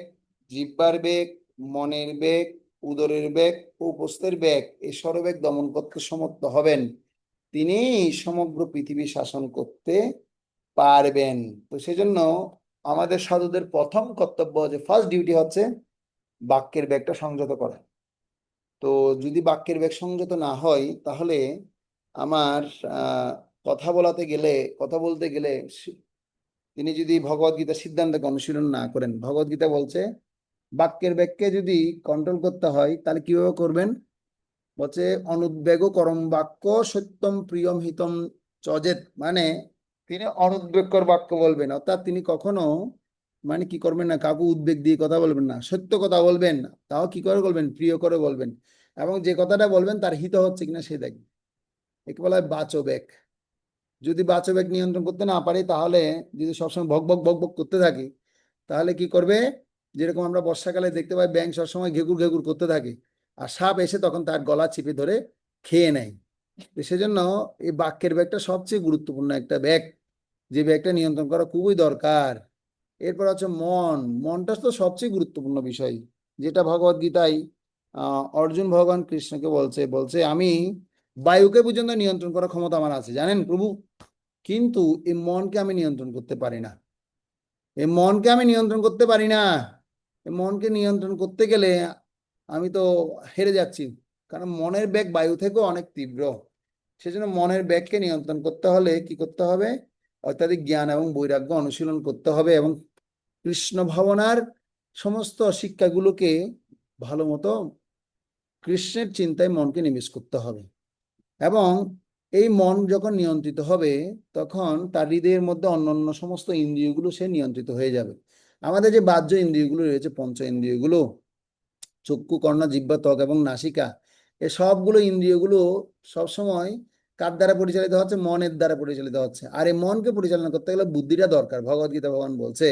জিহ্বার বেগ, মনের বেগ, উদরের বেগ ও উপস্থের বেগ, এই সর্বেগ দমন করতে সমর্থ হবেন, তিনি সমগ্র পৃথিবী শাসন করতে পারবেন। তো সেজন্য আমাদের সাধুদের প্রথম কর্তব্য, যে ফার্স্ট ডিউটি হচ্ছে বাক্যের বেগটা সংযত করা। তো যদি বাক্যের বেগ সংযত না হয় তাহলে আমার আহ কথা বলতে গেলে তিনি যদি ভগবদ গীতা সিদ্ধান্তকে অনুশীলন না করেন, ভগবদ গীতা বলছে বাক্যের বেগকে যদি কন্ট্রোল করতে হয় তাহলে কিভাবে করবেন? বলছে অনুদ্বেগ করম বাক্য সত্যম প্রিয়ম হিতম চজেত, মানে তিনি অনুদ্বেগকর বাক্য বলবেন, অর্থাৎ তিনি কখনো মানে কি করবেন না, কাউকে উদ্বেগ দিয়ে কথা বলবেন না, সত্য কথা বলবেন, তাও কি করে বলবেন? প্রিয় করে বলবেন, এবং যে কথাটা বলবেন তার হিত হচ্ছে কিনা সে দেখবেন। একে বলা হয় বাচবেগ। যদি বাচবেগ নিয়ন্ত্রণ করতে না পারি, তাহলে যদি সবসময় ভক ভক ভক ভক করতে থাকি তাহলে কি করবে? যেরকম আমরা বর্ষাকালে দেখতে পাই ব্যাঙ সবসময় ঘেগুর ঘেগুর করতে থাকে, আর সাপ এসে তখন তার গলা চিপে ধরে খেয়ে নেয়। তো সেজন্য এই বাক্যের ব্যাগটা সবচেয়ে গুরুত্বপূর্ণ একটা ব্যাগ, যে ব্যাগটা নিয়ন্ত্রণ করা খুবই দরকার। এরপর হচ্ছে মনটা তো সবচেয়ে গুরুত্বপূর্ণ বিষয়, যেটা ভগবদ গীতায় অর্জুন ভগবান কৃষ্ণকে বলছে আমি বায়ুকে পর্যন্ত নিয়ন্ত্রণ করার ক্ষমতা আমার আছে, জানেন প্রভু, কিন্তু এই মনকে আমি নিয়ন্ত্রণ করতে পারি না। এই মনকে আমি নিয়ন্ত্রণ করতে পারি না। এই মনকে নিয়ন্ত্রণ করতে গেলে আমি তো হেরে যাচ্ছি, কারণ মনের বেগ বায়ু থেকেও অনেক তীব্র। সেজন্য মনের বেগকে নিয়ন্ত্রণ করতে হলে কি করতে হবে? অত্যাধিক জ্ঞান এবং বৈরাগ্য অনুশীলন করতে হবে, এবং কৃষ্ণ ভাবনার সমস্ত শিক্ষাগুলোকে ভালো মতো কৃষ্ণের চিন্তায় মনকে নিবেশ করতে হবে। এবং এই মন যখন নিয়ন্ত্রিত হবে তখন তার হৃদয়ের মধ্যে অন্যান্য সমস্ত ইন্দ্রিয়গুলো সে নিয়ন্ত্রিত হয়ে যাবে। আমাদের যে বাহ্য ইন্দ্রিয়গুলো রয়েছে, পঞ্চ ইন্দ্রিয়গুলো, চক্ষু, কর্ণ, জিহ্বা, ত্বক এবং নাসিকা, এই সবগুলো ইন্দ্রিয়গুলো সবসময় কার দ্বারা পরিচালিত হচ্ছে? মনের দ্বারা পরিচালিত হচ্ছে। আর এই মনকে পরিচালনা করতে গেলে বুদ্ধিটা দরকার। ভগবদ্গীতা ভগবান বলছে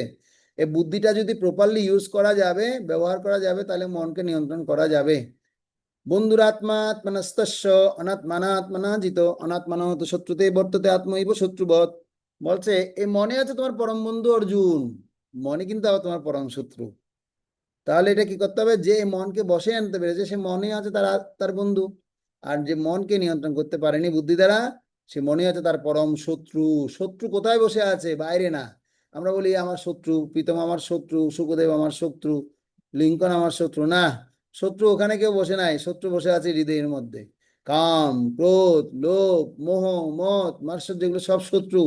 এই বুদ্ধিটা যদি প্রপারলি ইউজ করা যাবে, ব্যবহার করা যাবে, তাহলে মনকে নিয়ন্ত্রণ করা যাবে। বন্ধুরাত্মা আত্মনস্তস্য অনাত্মানাত্মনা জিত অনাত্মানো তো শত্রুতে বর্ততে আত্মৈব শত্রুবৎ। বলছে এই মনে আছে তোমার পরম বন্ধু অর্জুন, মনে কিন্তু আবার তোমার পরম শত্রু। তাহলে এটা কি করতে হবে, যে মনকে বসে আনতে পেরেছে সে মনে আছে তার তার বন্ধু, আর যে মনকে নিয়ন্ত্রণ করতে পারেনি বুদ্ধি দ্বারা সে মনে আছে তার পরম শত্রু। শত্রু কোথায় বসে আছে? বাইরে না। আমরা বলি আমার শত্রু প্রীতম, আমার শত্রু সুখদেব, আমার শত্রু লিঙ্কন, আমার শত্রু না। শত্রু ওখানে কেউ বসে নাই, শত্রু বসে আছে হৃদয়ের মধ্যে। কাম, ক্রোধ, লোভ, মোহ, মদ, মাৎসর্য, যেগুলো সব শত্রু,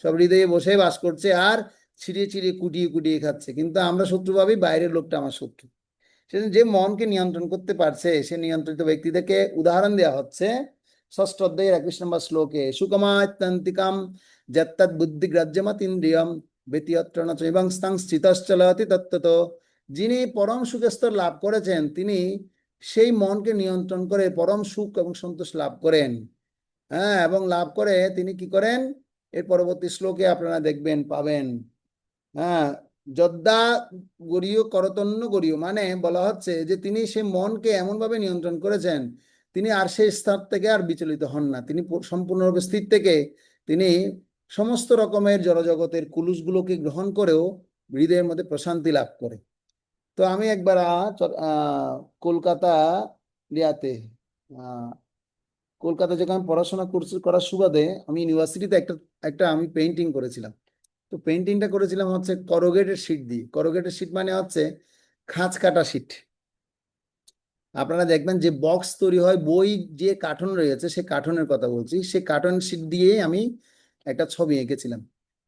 সব হৃদয়ে বসে বাস করছে আর ছিঁড়িয়ে ছিঁড়িয়ে কুটিয়ে কুটিয়ে খাচ্ছে। কিন্তু আমরা শত্রু ভাবি বাইরের লোকটা আমার শত্রু। সেজন্য যে মনকে নিয়ন্ত্রণ করতে পারছে সে নিয়ন্ত্রিত ব্যক্তিদেরকে উদাহরণ দেওয়া হচ্ছে ষষ্ঠ অধ্যায়ের 21 নম্বর শ্লোকে। সুকমাত্যন্তিকাম যত্তদ বুদ্ধিগ্রাহ্যমতীন্দ্রিয়ম ব্যতীয়ত্র ন চৈবং স্তাং স্থিতশ্চলতি তত্ত্বত। যিনি পরম সুখের স্তর লাভ করেছেন তিনি সেই মনকে নিয়ন্ত্রণ করে পরম সুখ এবং সন্তোষ লাভ করেন। হ্যাঁ, এবং লাভ করে তিনি কি করেন, এর পরবর্তী শ্লোকে আপনারা দেখবেন পাবেন। হ্যাঁ, যদ্দা গরীয় করতন্য গরীয়, মানে বলা হচ্ছে যে তিনি সে মনকে এমনভাবে নিয়ন্ত্রণ করেছেন তিনি আর সেই স্থান থেকে আর বিচলিত হন না। তিনি সম্পূর্ণরূপে স্থির থেকে তিনি সমস্ত রকমের জড়জগতের কুলুসগুলোকে গ্রহণ করেও হৃদয়ের মধ্যে প্রশান্তি লাভ করে। তো আমি একবার কলকাতা ইয়াতে কলকাতা যখন আমি পড়াশোনা করার সুবাদে আমি ইউনিভার্সিটিতে একটা একটা আমি পেইন্টিং করেছিলাম। তো পেইন্টিংটা করেছিলাম হচ্ছে করোগেটেড শিট দিয়ে। করোগেটেড শিট মানে হচ্ছে খাঁজ কাটা শিট। আপনারা দেখবেন যে বক্স তৈরি হয়, বই যে কার্টুন রয়েছে সে কার্টুনের কথা বলছি, সে কার্টুন শিট দিয়ে আমি একটা ছবি এঁকেছিলাম।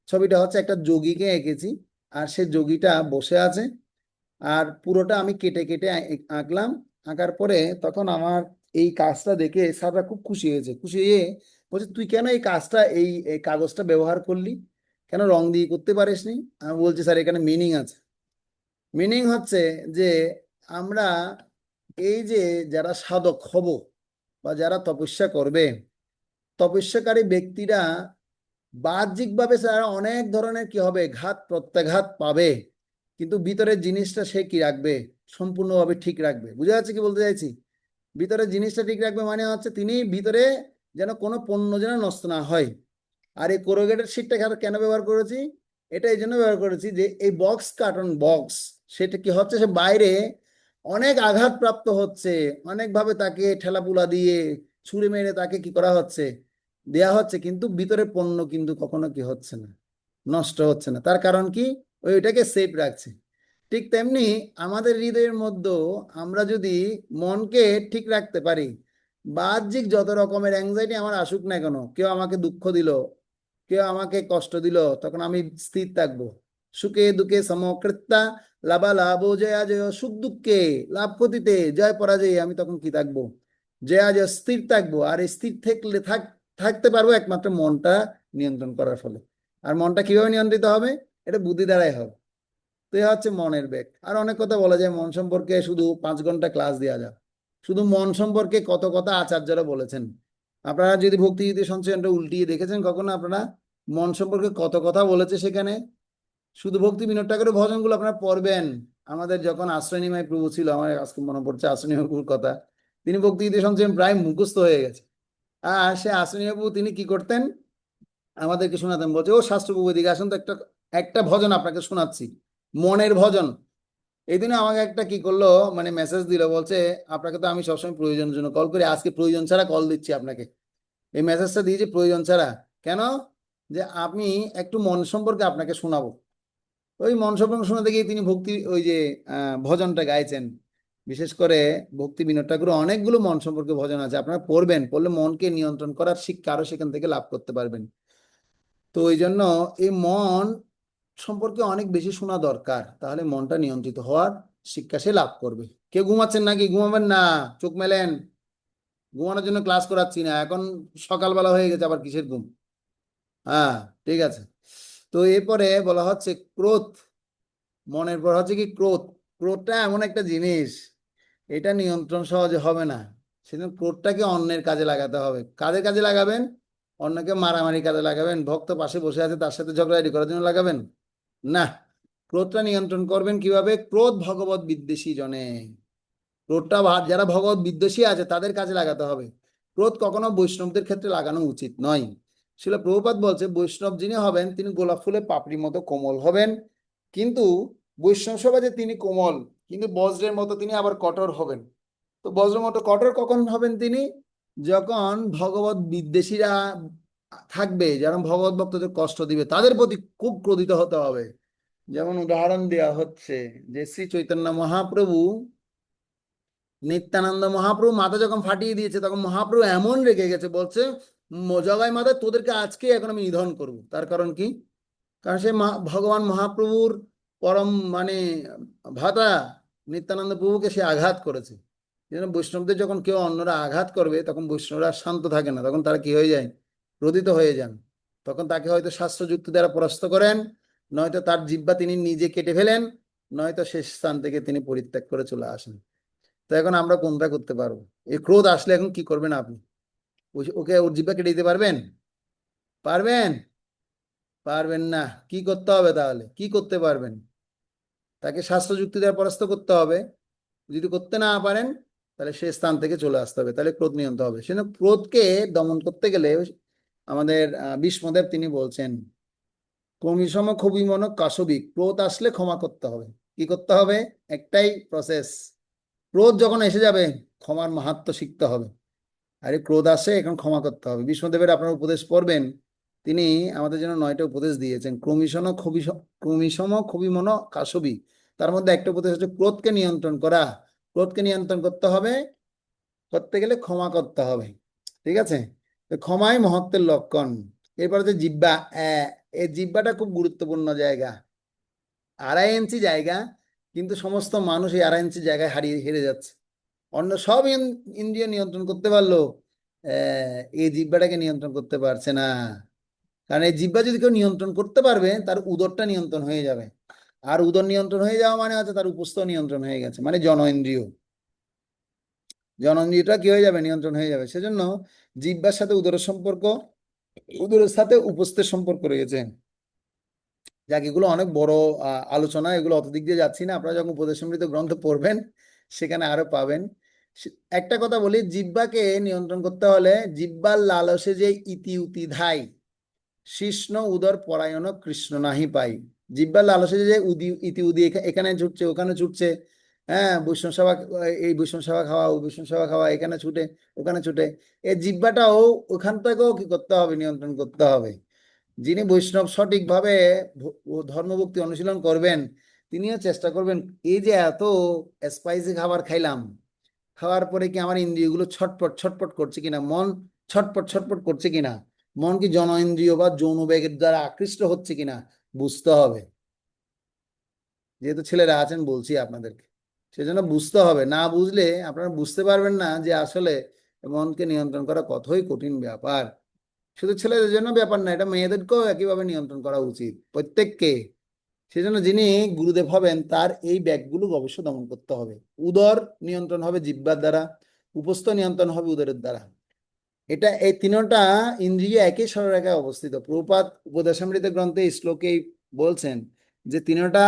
ছবিটা হচ্ছে একটা যোগীকে এঁকেছি, আর সে যোগীটা বসে আছে, আর পুরোটা আমি কেটে কেটে আঁকলাম। আঁকার পরে তখন আমার এই কাজটা দেখে স্যাররা খুব খুশি হয়েছে। খুশি হয়ে বলছে তুই কেন এই কাজটা এই কাগজটা ব্যবহার করলি, কেন রং দিয়ে করতে পারিসনি? আমি বলছি স্যার এখানে মিনিং আছে। মিনিং হচ্ছে যে আমরা এই যে যারা সাধক হব বা যারা তপস্যা করবে, তপস্যাকারী ব্যক্তিরা বাহ্যিকভাবে তারা অনেক ধরনের কি হবে ঘাত প্রত্যাঘাত পাবে, কিন্তু ভিতরের জিনিসটা সে কি রাখবে, সম্পূর্ণভাবে ঠিক রাখবে। বুঝা যাচ্ছে কি বলতে চাইছি? ভিতরের জিনিসটা ঠিক রাখবে মানে হচ্ছে তিনি ভিতরে যেন কোনো পণ্য যেন নষ্ট না হয়। আর এই কোরোগেটেড শিটটা কেন ব্যবহার করেছি, এটা এই জন্য ব্যবহার করেছি যে এই বক্স কার্টন বক্স সেটা কি হচ্ছে, সে বাইরে অনেক আঘাতপ্রাপ্ত হচ্ছে, অনেকভাবে তাকে ঠেলাপুলা দিয়ে ছুরি মেরে তাকে কি করা হচ্ছে, দেয়া হচ্ছে, কিন্তু ভিতরে পণ্য কিন্তু কখনো কি হচ্ছে না, নষ্ট হচ্ছে না। তার কারণ কি, ওইটাকে সেফ রাখছে। ঠিক তেমনি আমাদের হৃদয়ের মধ্যে আমরা যদি মনকে ঠিক রাখতে পারি, বাহ্যিক যত রকমের অ্যাংজাইটি আমার আসুক না কেন, কেউ আমাকে দুঃখ দিল, কেউ আমাকে কষ্ট দিল, তখন আমি স্থির থাকবো। সুখে দুঃখে সমকৃত্যা লাভা লাভ জয়া জয়, সুখ দুঃখে লাভ ক্ষতিতে জয় পরাজয়ে আমি তখন কি থাকবো, জয়া জয় স্থির থাকবো। আর এই স্থির থাকলে থাকতে পারবো একমাত্র মনটা নিয়ন্ত্রণ করার ফলে। আর মনটা কিভাবে নিয়ন্ত্রিত হবে? এটা বুদ্ধি দ্বারাই হবে। তো এ হচ্ছে মনের ব্যাগ। আর অনেক কথা বলা যায় মন সম্পর্কে, শুধু 5 ঘন্টা ক্লাস দেওয়া যায়। শুধু মন সম্পর্কে কত কথা আচার্যরা বলেছেন। আপনারা যদি ভক্তিগীতি সঞ্চয়নটা উল্টিয়ে দেখেছেন কখনো, আপনারা মন সম্পর্কে কত কথা বলেছে সেখানে। শুধু ভক্তি বিনোদ ঠাকুরের ভজনগুলো আপনারা পড়বেন। আমাদের যখন আশ্রয় নিমাই প্রভু ছিল, আমার আজকে মনে পড়ছে আশ্রয় নিমাই প্রভুর কথা, তিনি ভক্তিগীতি সঞ্চয়ন প্রায় মুখস্থ হয়ে গেছে। আর সে আশ্রয় নিমাই প্রভু তিনি কি করতেন, আমাদেরকে শোনাতেন। বলছে ও শাস্ত্র প্রভু দিকে আসুন তো, একটা একটা ভজন আপনাকে শোনাচ্ছি, মনের ভজন। এই দিনে আমাকে একটা কি করলো, মানে মেসেজ দিল, বলছে আপনাকে তো আমি সবসময় প্রয়োজনের জন্য কল করি, আজকে প্রয়োজন ছাড়া কল দিচ্ছি আপনাকে। এই মেসেজটা দিয়েছি প্রয়োজন ছাড়া। কেন? যে আমি একটু মন সম্পর্কে আপনাকে শোনাবো। ওই মন সম্পর্কে শোনাতে গিয়ে তিনি ভক্তি ওই যে ভজনটা গাইছেন। বিশেষ করে ভক্তি বিনোদ ঠাকুরের অনেকগুলো মন সম্পর্কে ভজন আছে, আপনারা পড়বেন, পড়লে মনকে নিয়ন্ত্রণ করার শিক্ষা আরো সেখান থেকে লাভ করতে পারবেন। তো এই জন্য এই মন সম্পর্কে অনেক বেশি শোনা দরকার, তাহলে মনটা নিয়ন্ত্রিত হওয়ার শিক্ষা সে লাভ করবে। কেউ ঘুমাচ্ছেন নাকি? ঘুমাবেন না, চোখ মেলেন। ঘুমানোর জন্য ক্লাস করাচ্ছি না, এখন সকালবেলা হয়ে গেছে, আবার কিসের ঘুম? হ্যাঁ, ঠিক আছে। তো এরপরে বলা হচ্ছে ক্রোধ। মনের পর হচ্ছে কি ক্রোধ। ক্রোধটা এমন একটা জিনিস, এটা নিয়ন্ত্রণ সহজে হবে না। সেজন্য ক্রোধটাকে অন্যের কাজে লাগাতে হবে। কাজে কাজে লাগাবেন? অন্যকে মারামারি কাজে লাগাবেন? ভক্ত পাশে বসে আছে তার সাথে ঝগড়াঝাটি করার জন্য লাগাবেন? না। ক্রোধটা নিয়ন্ত্রণ করবেন কিভাবে? ক্রোধ ভগবত বিদ্বেষী জনে। ক্রোধটা যারা ভগবত বিদ্বেষী আছে তাদের কাজে লাগাতে হবে। ক্রোধ কখনো বৈষ্ণবদের ক্ষেত্রে লাগানো উচিত নয়। শিল প্রভুপাদ বলছে বৈষ্ণব যিনি হবেন তিনি গোলাপ ফুলের পাপড়ির মতো কোমল হবেন, কিন্তু বৈষ্ণব সমাজে তিনি কোমল, কিন্তু বজ্রের মতো তিনি আবার কঠোর হবেন। তো বজ্রের মতো কঠোর কখন হবেন তিনি? যখন ভগবত বিদ্বেষীরা থাকবে, যারা ভগবত ভক্তদের কষ্ট দিবে তাদের প্রতি খুব ক্রোধিত হতে হবে। যেমন উদাহরণ দেওয়া হচ্ছে যে শ্রী চৈতন্য মহাপ্রভু, নিত্যানন্দ মহাপ্রভু মাথা যখন ফাটিয়ে দিয়েছে তখন মহাপ্রভু এমন রেগে গেছে, বলছে জগাই মাতা তোদেরকে আজকে এখন আমি নিধন করব। তার কারণ কি? কারণ সে ভগবান মহাপ্রভুর পরম মানে ভ্রাতা নিত্যানন্দ প্রভুকে সে আঘাত করেছে। যেন বৈষ্ণবদের যখন কেউ অন্যরা আঘাত করবে তখন বৈষ্ণবরা শান্ত থাকে না, তখন তারা কি হয়ে যায়? ক্রোধিত হয়ে যান। তখন তাকে হয়তো শাস্ত্র যুক্তি দ্বারা পরাস্ত করেন, নয়তো তার জিহ্বা তিনি নিজে কেটে ফেলেন, নয়তো শেষ স্থান থেকে তিনি পরিত্যাগ করে চলে আসেন। তো এখন আমরা কোনটা করতে পারবো? এই ক্রোধ আসলে এখন কি করবেন আপনি? ওকে ওর জিহ্বা কেটে দিতে পারবেন? পারবেন? পারবেন না। কি করতে হবে তাহলে? কি করতে পারবেন? তাকে শাস্ত্র যুক্তি দ্বারা পরাস্ত করতে হবে। যদি করতে না পারেন তাহলে সে স্থান থেকে চলে আসতে হবে, তাহলে ক্রোধ নিয়ন্ত্রণ হবে। সেজন্য ক্রোধকে দমন করতে গেলে আমাদের ভীষ্মদেব তিনি বলছেন ক্রমিসম ক্ষোভী মন কাশবিক, ক্রোধ আসলে ক্ষমা করতে হবে। কি করতে হবে? একটাই প্রসেস, ক্রোধ যখন এসে যাবে ক্ষমার মাহাত্ম্য শিখতে হবে। আরে ক্রোধ আসে এখন ক্ষমা করতে হবে। ভীষ্মদেবের আপনার উপদেশ পড়বেন, তিনি আমাদের জন্য 9টা উপদেশ দিয়েছেন। ক্রমিসম ক্ষোভী মন কাশবি, তার মধ্যে একটা উপদেশ হচ্ছে ক্রোধকে নিয়ন্ত্রণ করা। ক্রোধকে নিয়ন্ত্রণ করতে হবে, করতে গেলে ক্ষমা করতে হবে। ঠিক আছে? তো ক্ষমাই মহত্বের লক্ষণ। এরপর হচ্ছে জিহ্বা। এই জিহ্বাটা খুব গুরুত্বপূর্ণ জায়গা, 2.5 ইঞ্চি জায়গা, কিন্তু সমস্ত মানুষ এই 2.5 ইঞ্চি জায়গায় হেরে যাচ্ছে। অন্য সব ইন্দ্রিয় নিয়ন্ত্রণ করতে পারলো, এই জিহ্বাটাকে নিয়ন্ত্রণ করতে পারছে না। কারণ এই জিহ্বা যদি কেউ নিয়ন্ত্রণ করতে পারবে তার উদরটা নিয়ন্ত্রণ হয়ে যাবে, আর উদর নিয়ন্ত্রণ হয়ে যাওয়া মানে হচ্ছে তার উপস্থ নিয়ন্ত্রণ হয়ে গেছে, মানে জনইন্দ্রিয়। জনইন্দ্রিয়টা কি হয়ে যাবে? নিয়ন্ত্রণ হয়ে যাবে। সেজন্য জিহ্বার সাথে উদরের সম্পর্ক, উদরের সাথে উপস্থের সম্পর্ক রয়েছে। যাক, এগুলো অনেক বড় আলোচনা, এগুলো অত দিক দিয়ে যাচ্ছি না। আপনারা যখন উপদেশামৃত গ্রন্থ পড়বেন সেখানে আরো পাবেন। একটা কথা বলি, জিহ্বাকে নিয়ন্ত্রণ করতে হলে জিহ্বার লালসে যে ইতি উতি ধাই, শিষ্ণ উদর পরায়ণ কৃষ্ণ নাহি পাই। জিহ্বার লালসে যে ইতি উদি এখানে ছুটছে ওখানে ছুটছে, হ্যাঁ বৈষ্ণব সেবা, এই বৈষ্ণব সেবা খাওয়া, ওই বৈষ্ণব সেবা খাওয়া, এখানে ছুটে ওখানে ছুটে, এই জিহ্বাটাও ওখান থেকেও কি করতে হবে? নিয়ন্ত্রণ করতে হবে। যিনি বৈষ্ণব সঠিকভাবে ধর্মভক্তি অনুশীলন করবেন তিনিও চেষ্টা করবেন এই যে এত স্পাইসি খাবার খাইলাম, খাওয়ার পরে কি আমার ইন্দ্রিয়গুলো ছটপট ছটপট করছে কিনা, মন ছটপট ছটপট করছে কিনা, মন কি জন ইন্দ্রিয় বা যৌন বেগের দ্বারা আকৃষ্ট হচ্ছে কিনা বুঝতে হবে। যেহেতু ছেলেরা আছেন বলছি আপনাদেরকে, সেজন্য বুঝতে হবে। না বুঝলে আপনারা বুঝতে পারবেন না যে আসলে মনকে নিয়ন্ত্রণ করা কতই কঠিন ব্যাপার। শুধু ছেলেদের জন্য ব্যাপার না, এটা মেয়েদেরকেও একইভাবে নিয়ন্ত্রণ করা উচিত প্রত্যেককে। সেজন্য যিনি গুরুদেব হবেন তার এই ব্যাগগুলো অবশ্য দমন করতে হবে। উদর নিয়ন্ত্রণ হবে জিহ্বার দ্বারা, উপস্থ নিয়ন্ত্রণ হবে উদরের দ্বারা। এটা এই তিনটা ইন্দ্রিয় একই সরলরেখায় অবস্থিত। প্রভুপাদ উপদেশামৃত গ্রন্থে এই শ্লোকেই বলছেন যে তিনটা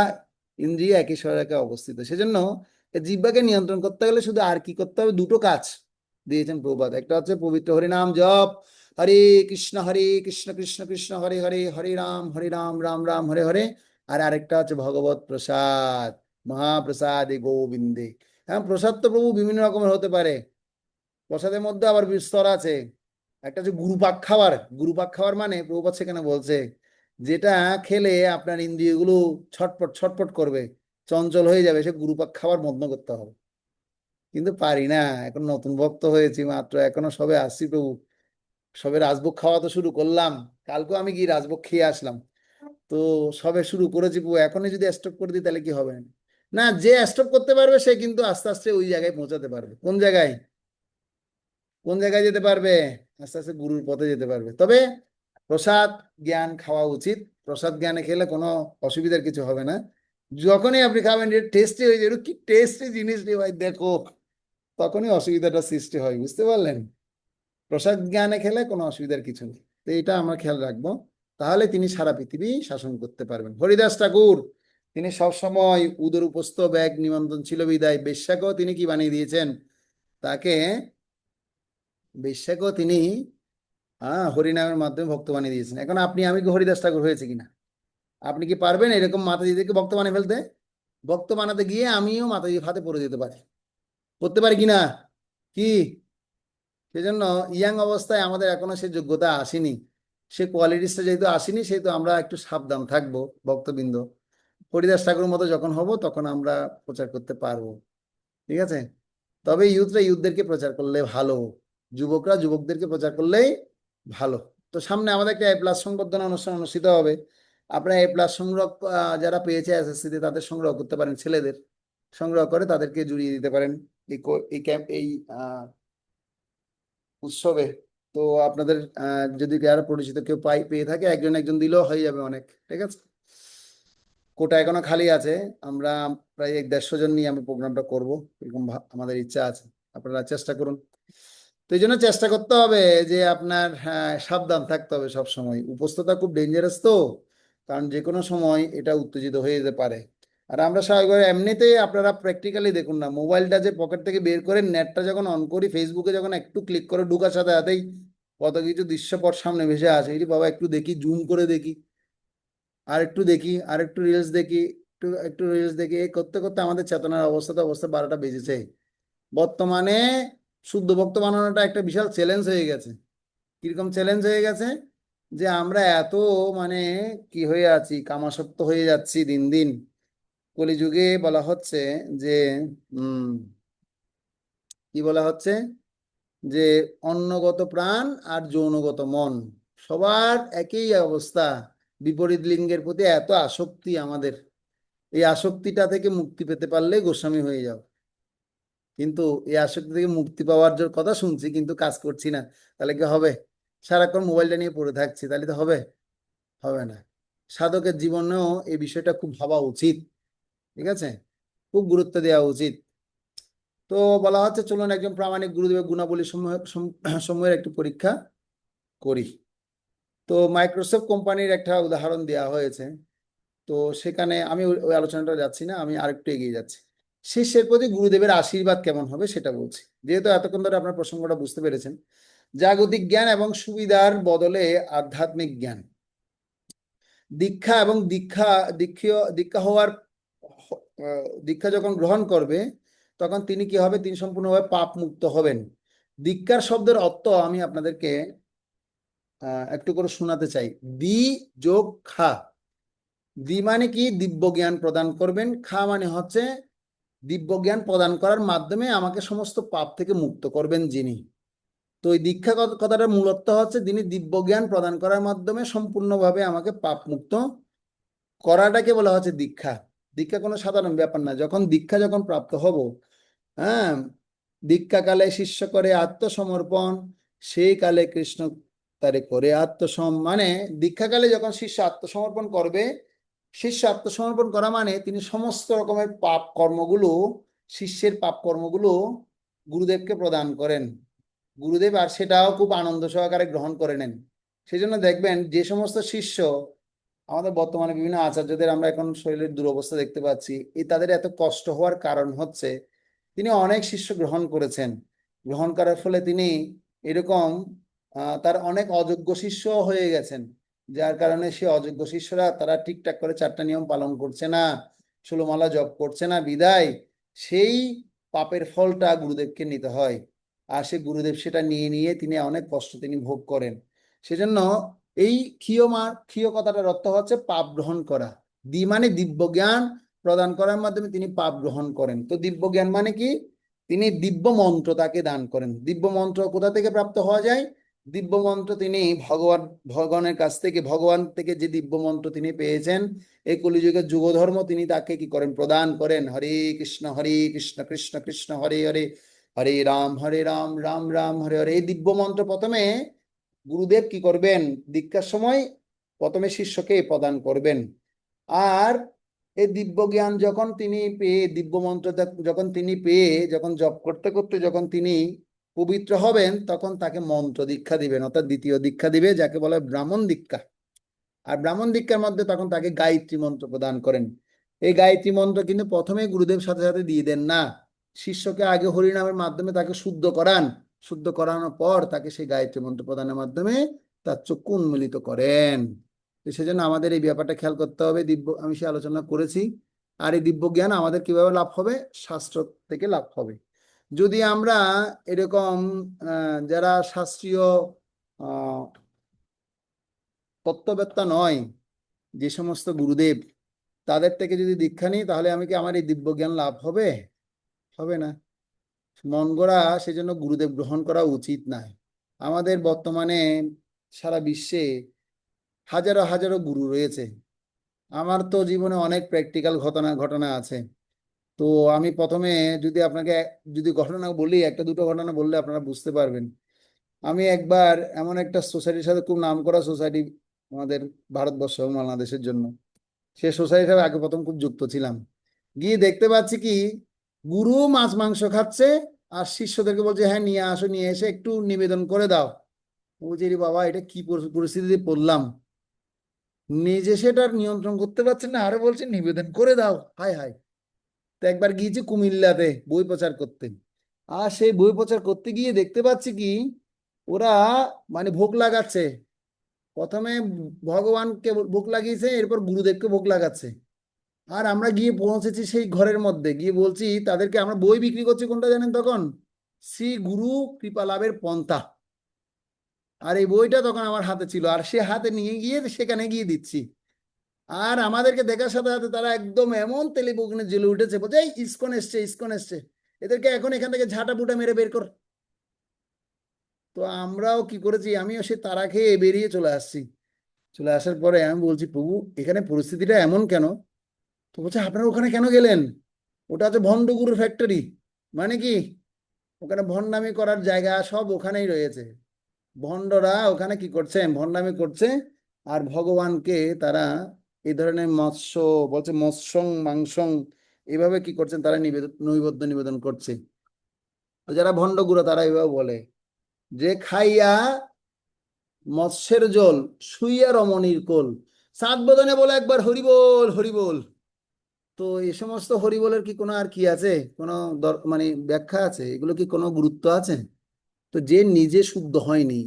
ইন্দ্রিয় একই সরলরেখায় অবস্থিত। সেজন্য জিহ্বাকে নিয়ন্ত্রণ করতে গেলে শুধু আর কি করতে হবে? দুটো কাজ দিয়েছেন প্রভুপাদ। একটা হচ্ছে পবিত্র হরিনাম জপ, হরে কৃষ্ণ কৃষ্ণ কৃষ্ণ হরে হরে, হরে রাম রাম রাম হরে হরে। আর আরেকটা হচ্ছে ভগবত প্রসাদ, মহাপ্রসাদে গোবিন্দে। হ্যাঁ, প্রসাদ তো প্রভু বিভিন্ন রকমের হতে পারে, প্রসাদের মধ্যে আবার বিস্তর আছে। একটা হচ্ছে গুরুপাক খাবার। গুরুপাক খাবার মানে প্রভুপাদ সেখানে বলছে যেটা খেলে আপনার ইন্দ্রিয়গুলো ছটপট ছটপট করবে, চঞ্চল হয়ে যাবে, সে গুরুপাক খাবার বন্ধ করতে হবে। কিন্তু পারি না, এখন নতুন ভক্ত হয়েছি মাত্র, এখনো সবে আসছি প্রভু, সবে রাজভোগ খাওয়া তো শুরু করলাম, কালকেও আমি কি রাজভোগ খেয়ে আসলাম, তো সবে শুরু করেছি প্রভু, এখনই যদি স্টপ করে দিই তাহলে কি হবে? না, যে স্টপ করতে পারবে সে কিন্তু আস্তে আস্তে ওই জায়গায় পৌঁছাতে পারবে। কোন জায়গায়? কোন জায়গায় যেতে পারবে? আস্তে আস্তে গুরুর পথে যেতে পারবে। তবে প্রসাদ জ্ঞান খাওয়া উচিত। প্রসাদ জ্ঞানে খেলে কোনো অসুবিধার কিছু হবে না। যখনই আপনি খাবেন টেস্টি হয়ে যাবে, কি টেস্টি জিনিস রে ভাই দেখো, তখনই অসুবিধাটা সৃষ্টি হয়। বুঝতে পারলেন? প্রসাদ জ্ঞানে খেলে কোনো অসুবিধার কিছু নেই। তো এটা আমরা খেয়াল রাখবো, তাহলে তিনি সারা পৃথিবী শাসন করতে পারবেন। হরিদাস ঠাকুর তিনি সবসময় উদর উপস্থ ব্যাগ নিমন্ত্রণ ছিল বিদায় বেশ্যাকেও তিনি কি বানিয়ে দিয়েছেন, তাকে বেশ্যাকেও তিনি হরিনামের মাধ্যমে ভক্ত বানিয়ে দিয়েছেন। এখন আপনি আমি কি হরিদাস ঠাকুর হয়েছে কিনা? আপনি কি পারবেন এরকম মাতাজিদেরকে ভক্ত বানিয়ে ফেলতে? ভক্ত বানাতে গিয়ে আমিও মাতাজির হাতে পড়ে যেতে পারি, করতে পারি কিনা? কি সেজন্য ইয়াং অবস্থায় আমাদের এখনো সে যোগ্যতা আসেনি, সে কোয়ালিটিসটা যেহেতু আসেনি, সেহেতু আমরা একটু সাবধান থাকবো ভক্তবৃন্দ। হরিদাস ঠাকুর মতো যখন হব তখন আমরা প্রচার করতে পারবো, ঠিক আছে? তবে ইউথরা ইউথদেরকে প্রচার করলে ভালো, যুবকরা যুবকদেরকে প্রচার করলেই ভালো। তো সামনে আমাদের একটা A+ সংবর্ধনা অনুষ্ঠান অনুষ্ঠিত হবে। আপনারা A+ সংগ্রহ যারা পেয়েছে এসএসসিতে তাদের সংগ্রহ করতে পারেন, ছেলেদের সংগ্রহ করে তাদেরকে জুড়িয়ে দিতে পারেন এই ক্যাম্প এই উৎসবে। তো আপনাদের যদি যারা পরিচিত কেউ পেয়ে থাকে একজন একজন দিলেও হয়ে যাবে অনেক, ঠিক আছে? কোটা এখনো খালি আছে, আমরা প্রায় 150 জন নিয়ে আমি প্রোগ্রামটা করব, এরকম আমাদের ইচ্ছা আছে। আপনারা চেষ্টা করুন। তো এই জন্য চেষ্টা করতে হবে যে আপনার সাবধান থাকতে হবে সব সময়। উপস্থতা খুব ডেঞ্জারাস, তো কারণ যে কোনো সময় এটা উত্তেজিত হয়ে যেতে পারে। আর আমরা স্বাভাবিকভাবে এমনিতেই আপনারা প্র্যাকটিক্যালি দেখুন না, মোবাইলটা যে পকেট থেকে বের করে নেটটা যখন অন করি, ফেসবুকে যখন একটু ক্লিক করে ঢুকার সাথে সাথেই কত কিছু দৃশ্যপট সামনে ভেসে আসে। এই বাবা একটু দেখি, জুম করে দেখি, আর একটু দেখি, আর একটু রিলস দেখি, একটু একটু রিলস দেখি, এই করতে করতে আমাদের চেতনার অবস্থা 12টা বেজেছে। বর্তমানে শুদ্ধ ভক্ত বানানোটা একটা বিশাল চ্যালেঞ্জ হয়ে গেছে। কিরকম চ্যালেঞ্জ হয়ে গেছে? যে আমরা এত মানে কি হয়ে আছি, কামাসক্ত হয়ে যাচ্ছি দিন দিন। কলিযুগে বলা হচ্ছে যে উম কি বলা হচ্ছে যে অন্নগত প্রাণ আর যৌনগত মন সবার একই অবস্থা। বিপরীত লিঙ্গের প্রতি এত আসক্তি আমাদের, এই আসক্তিটা থেকে মুক্তি পেতে পারলে গোস্বামী হয়ে যাও। কিন্তু এই আসক্তি থেকে মুক্তি পাওয়ার জন্য কথা শুনছি কিন্তু কাজ করছি না, তাহলে কি হবে? সারাক্ষণ মোবাইলটা নিয়ে পড়ে থাকছি, তাহলে তো হবে? হবে না। সাধকের জীবনেও এই বিষয়টা খুব ভাবা উচিত, ঠিক আছে? খুব গুরুত্ব দেওয়া উচিত। তো বলা হচ্ছে চলুন একজন প্রামাণিক গুরুদেবের গুণাবলী সমূহের একটি পরীক্ষা করি। তো মাইক্রোসফট কোম্পানির একটা উদাহরণ দেওয়া হয়েছে। তো সেখানে আমি ওই আলোচনাটা যাচ্ছি না, আমি আরেকটু এগিয়ে যাচ্ছি। শিষ্যের প্রতি গুরুদেবের আশীর্বাদ কেমন হবে সেটা বলছি। যেহেতু এতক্ষণ ধরে আপনার প্রসঙ্গটা বুঝতে পেরেছেন, জাগতিক জ্ঞান এবং সুবিধার বদলে আধ্যাত্মিক জ্ঞান, দীক্ষা এবং দীক্ষা হওয়ার দীক্ষা যখন গ্রহণ করবে তখন তিনি কি হবে? তিনি সম্পূর্ণভাবে পাপ মুক্ত হবেন। দীক্ষার শব্দের অর্থ আমি আপনাদেরকে একটু করে শোনাতে চাই। দি যোগ খা। দি মানে কি? দিব্য জ্ঞান প্রদান করবেন। খা মানে হচ্ছে দিব্য জ্ঞান প্রদান করার মাধ্যমে আমাকে সমস্ত পাপ থেকে মুক্ত করবেন যিনি। তো এই দীক্ষা কথাটার মূল অর্থ হচ্ছে তিনি দিব্য জ্ঞান প্রদান করার মাধ্যমে সম্পূর্ণভাবে আমাকে পাপ মুক্ত করাটাকে বলা হচ্ছে দীক্ষা। দীক্ষা কোনো সাধারণ ব্যাপার না। যখন প্রাপ্ত হব, হ্যাঁ, দীক্ষাকালে শিষ্য করে আত্মসমর্পণ, সেই কালে কৃষ্ণ তারে করে মানে দীক্ষাকালে যখন শিষ্য আত্মসমর্পণ করবে, শিষ্য আত্মসমর্পণ করা মানে তিনি সমস্ত রকমের পাপ কর্মগুলো, শিষ্যের পাপ কর্মগুলো গুরুদেবকে প্রদান করেন। গুরুদেব আর সেটাও খুব আনন্দ সহকারে গ্রহণ করে নেন। সেই জন্য দেখবেন যে সমস্ত শিষ্য আমাদের বর্তমানে বিভিন্ন আচার্যদের আমরা এখন শরীরের দুরবস্থা দেখতে পাচ্ছি, এই তাদের এত কষ্ট হওয়ার কারণ হচ্ছে তিনি অনেক শিষ্য গ্রহণ করেছেন। গ্রহণ করার ফলে তিনি এরকম তার অনেক অযোগ্য শিষ্য হয়ে গেছেন, যার কারণে সে অযোগ্য শিষ্যরা তারা ঠিকঠাক করে 4টা নিয়ম পালন করছে না, 16 মালা জপ করছে না, বিদায় সেই পাপের ফলটা গুরুদেবকে নিতে হয়। আর সে গুরুদেব সেটা নিয়ে নিয়ে তিনি অনেক কষ্ট তিনি ভোগ করেন। সেজন্য এই ক্ষীয় কথাটার অর্থ হচ্ছে পাপ গ্রহণ করা। দি মানে দিব্য জ্ঞান প্রদান করার মাধ্যমে তিনি পাপ গ্রহণ করেন। তো দিব্য জ্ঞান মানে কি? তিনি দিব্য মন্ত্র তাকে দান করেন। দিব্য মন্ত্র কোথা থেকে প্রাপ্ত হওয়া যায়? দিব্য মন্ত্র তিনি ভগবানের কাছ থেকে, ভগবান থেকে যে দিব্য মন্ত্র তিনি পেয়েছেন, এই কলিযুগের যুগ ধর্ম তিনি তাকে কি করেন? প্রদান করেন। হরে কৃষ্ণ কৃষ্ণ কৃষ্ণ হরে হরে, হরে রাম রাম রাম হরে হরে। এই দিব্য মন্ত্র প্রথমে গুরুদেব কি করবেন? দীক্ষার সময় প্রথমে শিষ্যকে প্রদান করবেন। আর এই দিব্য জ্ঞান যখন তিনি পেয়ে, দিব্য মন্ত্র যখন তিনি পেয়ে, যখন জপ করতে করতে যখন তিনি পবিত্র হবেন, তখন তাকে মন্ত্র দীক্ষা দিবেন, অর্থাৎ দ্বিতীয় দীক্ষা দিবে, যাকে বলা হয় ব্রাহ্মণ দীক্ষা। আর ব্রাহ্মণ দীক্ষার মধ্যে তখন তাকে গায়ত্রী মন্ত্র প্রদান করেন। এই গায়ত্রী মন্ত্র কিন্তু প্রথমে গুরুদেব সাথে সাথে দিয়ে দেন না, শিষ্যকে আগে হরিনামের মাধ্যমে তাকে শুদ্ধ করান, শুদ্ধ করানোর পর তাকে সেই গায়ত্রী মন্ত্র প্রদানের মাধ্যমে তার চক্ষু উন্মোলিত করেন। তো সেজন্য আমাদের এই ব্যাপারটা খেয়াল করতে হবে। আমি সে আলোচনা করেছি। আর এই দিব্য জ্ঞান আমাদের কিভাবে লাভ হবে? শাস্ত্র থেকে লাভ হবে। যদি আমরা এরকম যারা শাস্ত্রীয় তত্ত্ববেত্তা নয়, যে সমস্ত গুরুদেব, তাদের থেকে যদি দীক্ষা নিই, তাহলে আমি কি আমার এই দিব্য জ্ঞান লাভ হবে? হবে না। মন গড়া সেজন্য গুরুদেব গ্রহণ করা উচিত নয়। আমাদের বর্তমানে সারা বিশ্বে হাজারো হাজারো গুরু রয়েছে। আমার তো জীবনে অনেক প্র্যাকটিক্যাল ঘটনা আছে। তো আমি প্রথমে যদি আপনাকে যদি ঘটনা বলি, একটা দুটো ঘটনা বললে আপনারা বুঝতে পারবেন। আমি একবার এমন একটা সোসাইটির সাথে, খুব নামকরা সোসাইটি আমাদের ভারতবর্ষ এবং বাংলাদেশের জন্য, সে সোসাইটির সাথে আগে প্রথম খুব যুক্ত ছিলাম। গিয়ে দেখতে পাচ্ছি কি, গুরু মাছ মাংস খাচ্ছে আর শিষ্যদেরকে বলছে হ্যাঁ নিয়ে আসো, নিয়ে এসে একটু নিবেদন করে দাও। বলছি রে বাবা, এটা কি পরিস্থিতিতে পড়লাম, নিজে সেটার নিয়ন্ত্রণ করতে পারছেন না, আরো বলছে নিবেদন করে দাও। হায় হায়। তো একবার গিয়েছি কুমিল্লাতে বই প্রচার করতে। আর সেই বই প্রচার করতে গিয়ে দেখতে পাচ্ছি কি, ওরা মানে ভোগ লাগাচ্ছে। প্রথমে ভগবানকে ভোগ লাগিয়েছে, এরপর গুরুদেবকে ভোগ লাগাচ্ছে। আর আমরা গিয়ে পৌঁছেছি সেই ঘরের মধ্যে, গিয়ে বলছি তাদেরকে, আমরা বই বিক্রি করছি কোনটা জানেন তখন? শ্রী গুরু কৃপা লাভের পন্থা। আর এই বইটা তখন আমার হাতে ছিল, আর সে হাতে নিয়ে গিয়ে সেখানে গিয়ে দিচ্ছি। আর আমাদেরকে দেখার সাথে সাথে তারা একদম এমন তেলে বগুনে জ্বলে উঠেছে, বলছে এই ইসকন এসছে, ইসকন এসছে, এদেরকে এখন এখান থেকে ঝাঁটা পুটা মেরে বের কর। তো আমরাও কি করেছি, আমিও সে তারা খেয়ে বেরিয়ে চলে আসছি। চলে আসার পরে আমি বলছি, প্রভু এখানে পরিস্থিতিটা এমন কেন? তো বলছে আপনারা ওখানে কেন গেলেন? ওটা হচ্ছে ভণ্ডগুরুর ফ্যাক্টরি। মানে কি, ওখানে ভণ্ডামি করার জায়গা সব ওখানেই রয়েছে। ভণ্ডরা ওখানে কি করছে? ভণ্ডামি করছে। আর ভগবানকে তারা এই ধরনের মৎস্য বলছে, মৎস্যং মাংসং, এভাবে কি করছেন তারা নৈবেদ্য নিবেদন করছে। তো যারা ভণ্ডগুরু তারা এভাবে বলে যে খাইয়া মৎস্যের জল, শুইয়া রমণীর কোল, সাত বদনে বলে একবার হরিবোল হরিবোল। তো এই সমস্ত হরিবোলের কি কোনো আর কি আছে, কোনো মানে ব্যাখ্যা আছে? এগুলো কি কোনো গুরুত্ব আছে? তো যে নিজে শুদ্ধ হয়নি,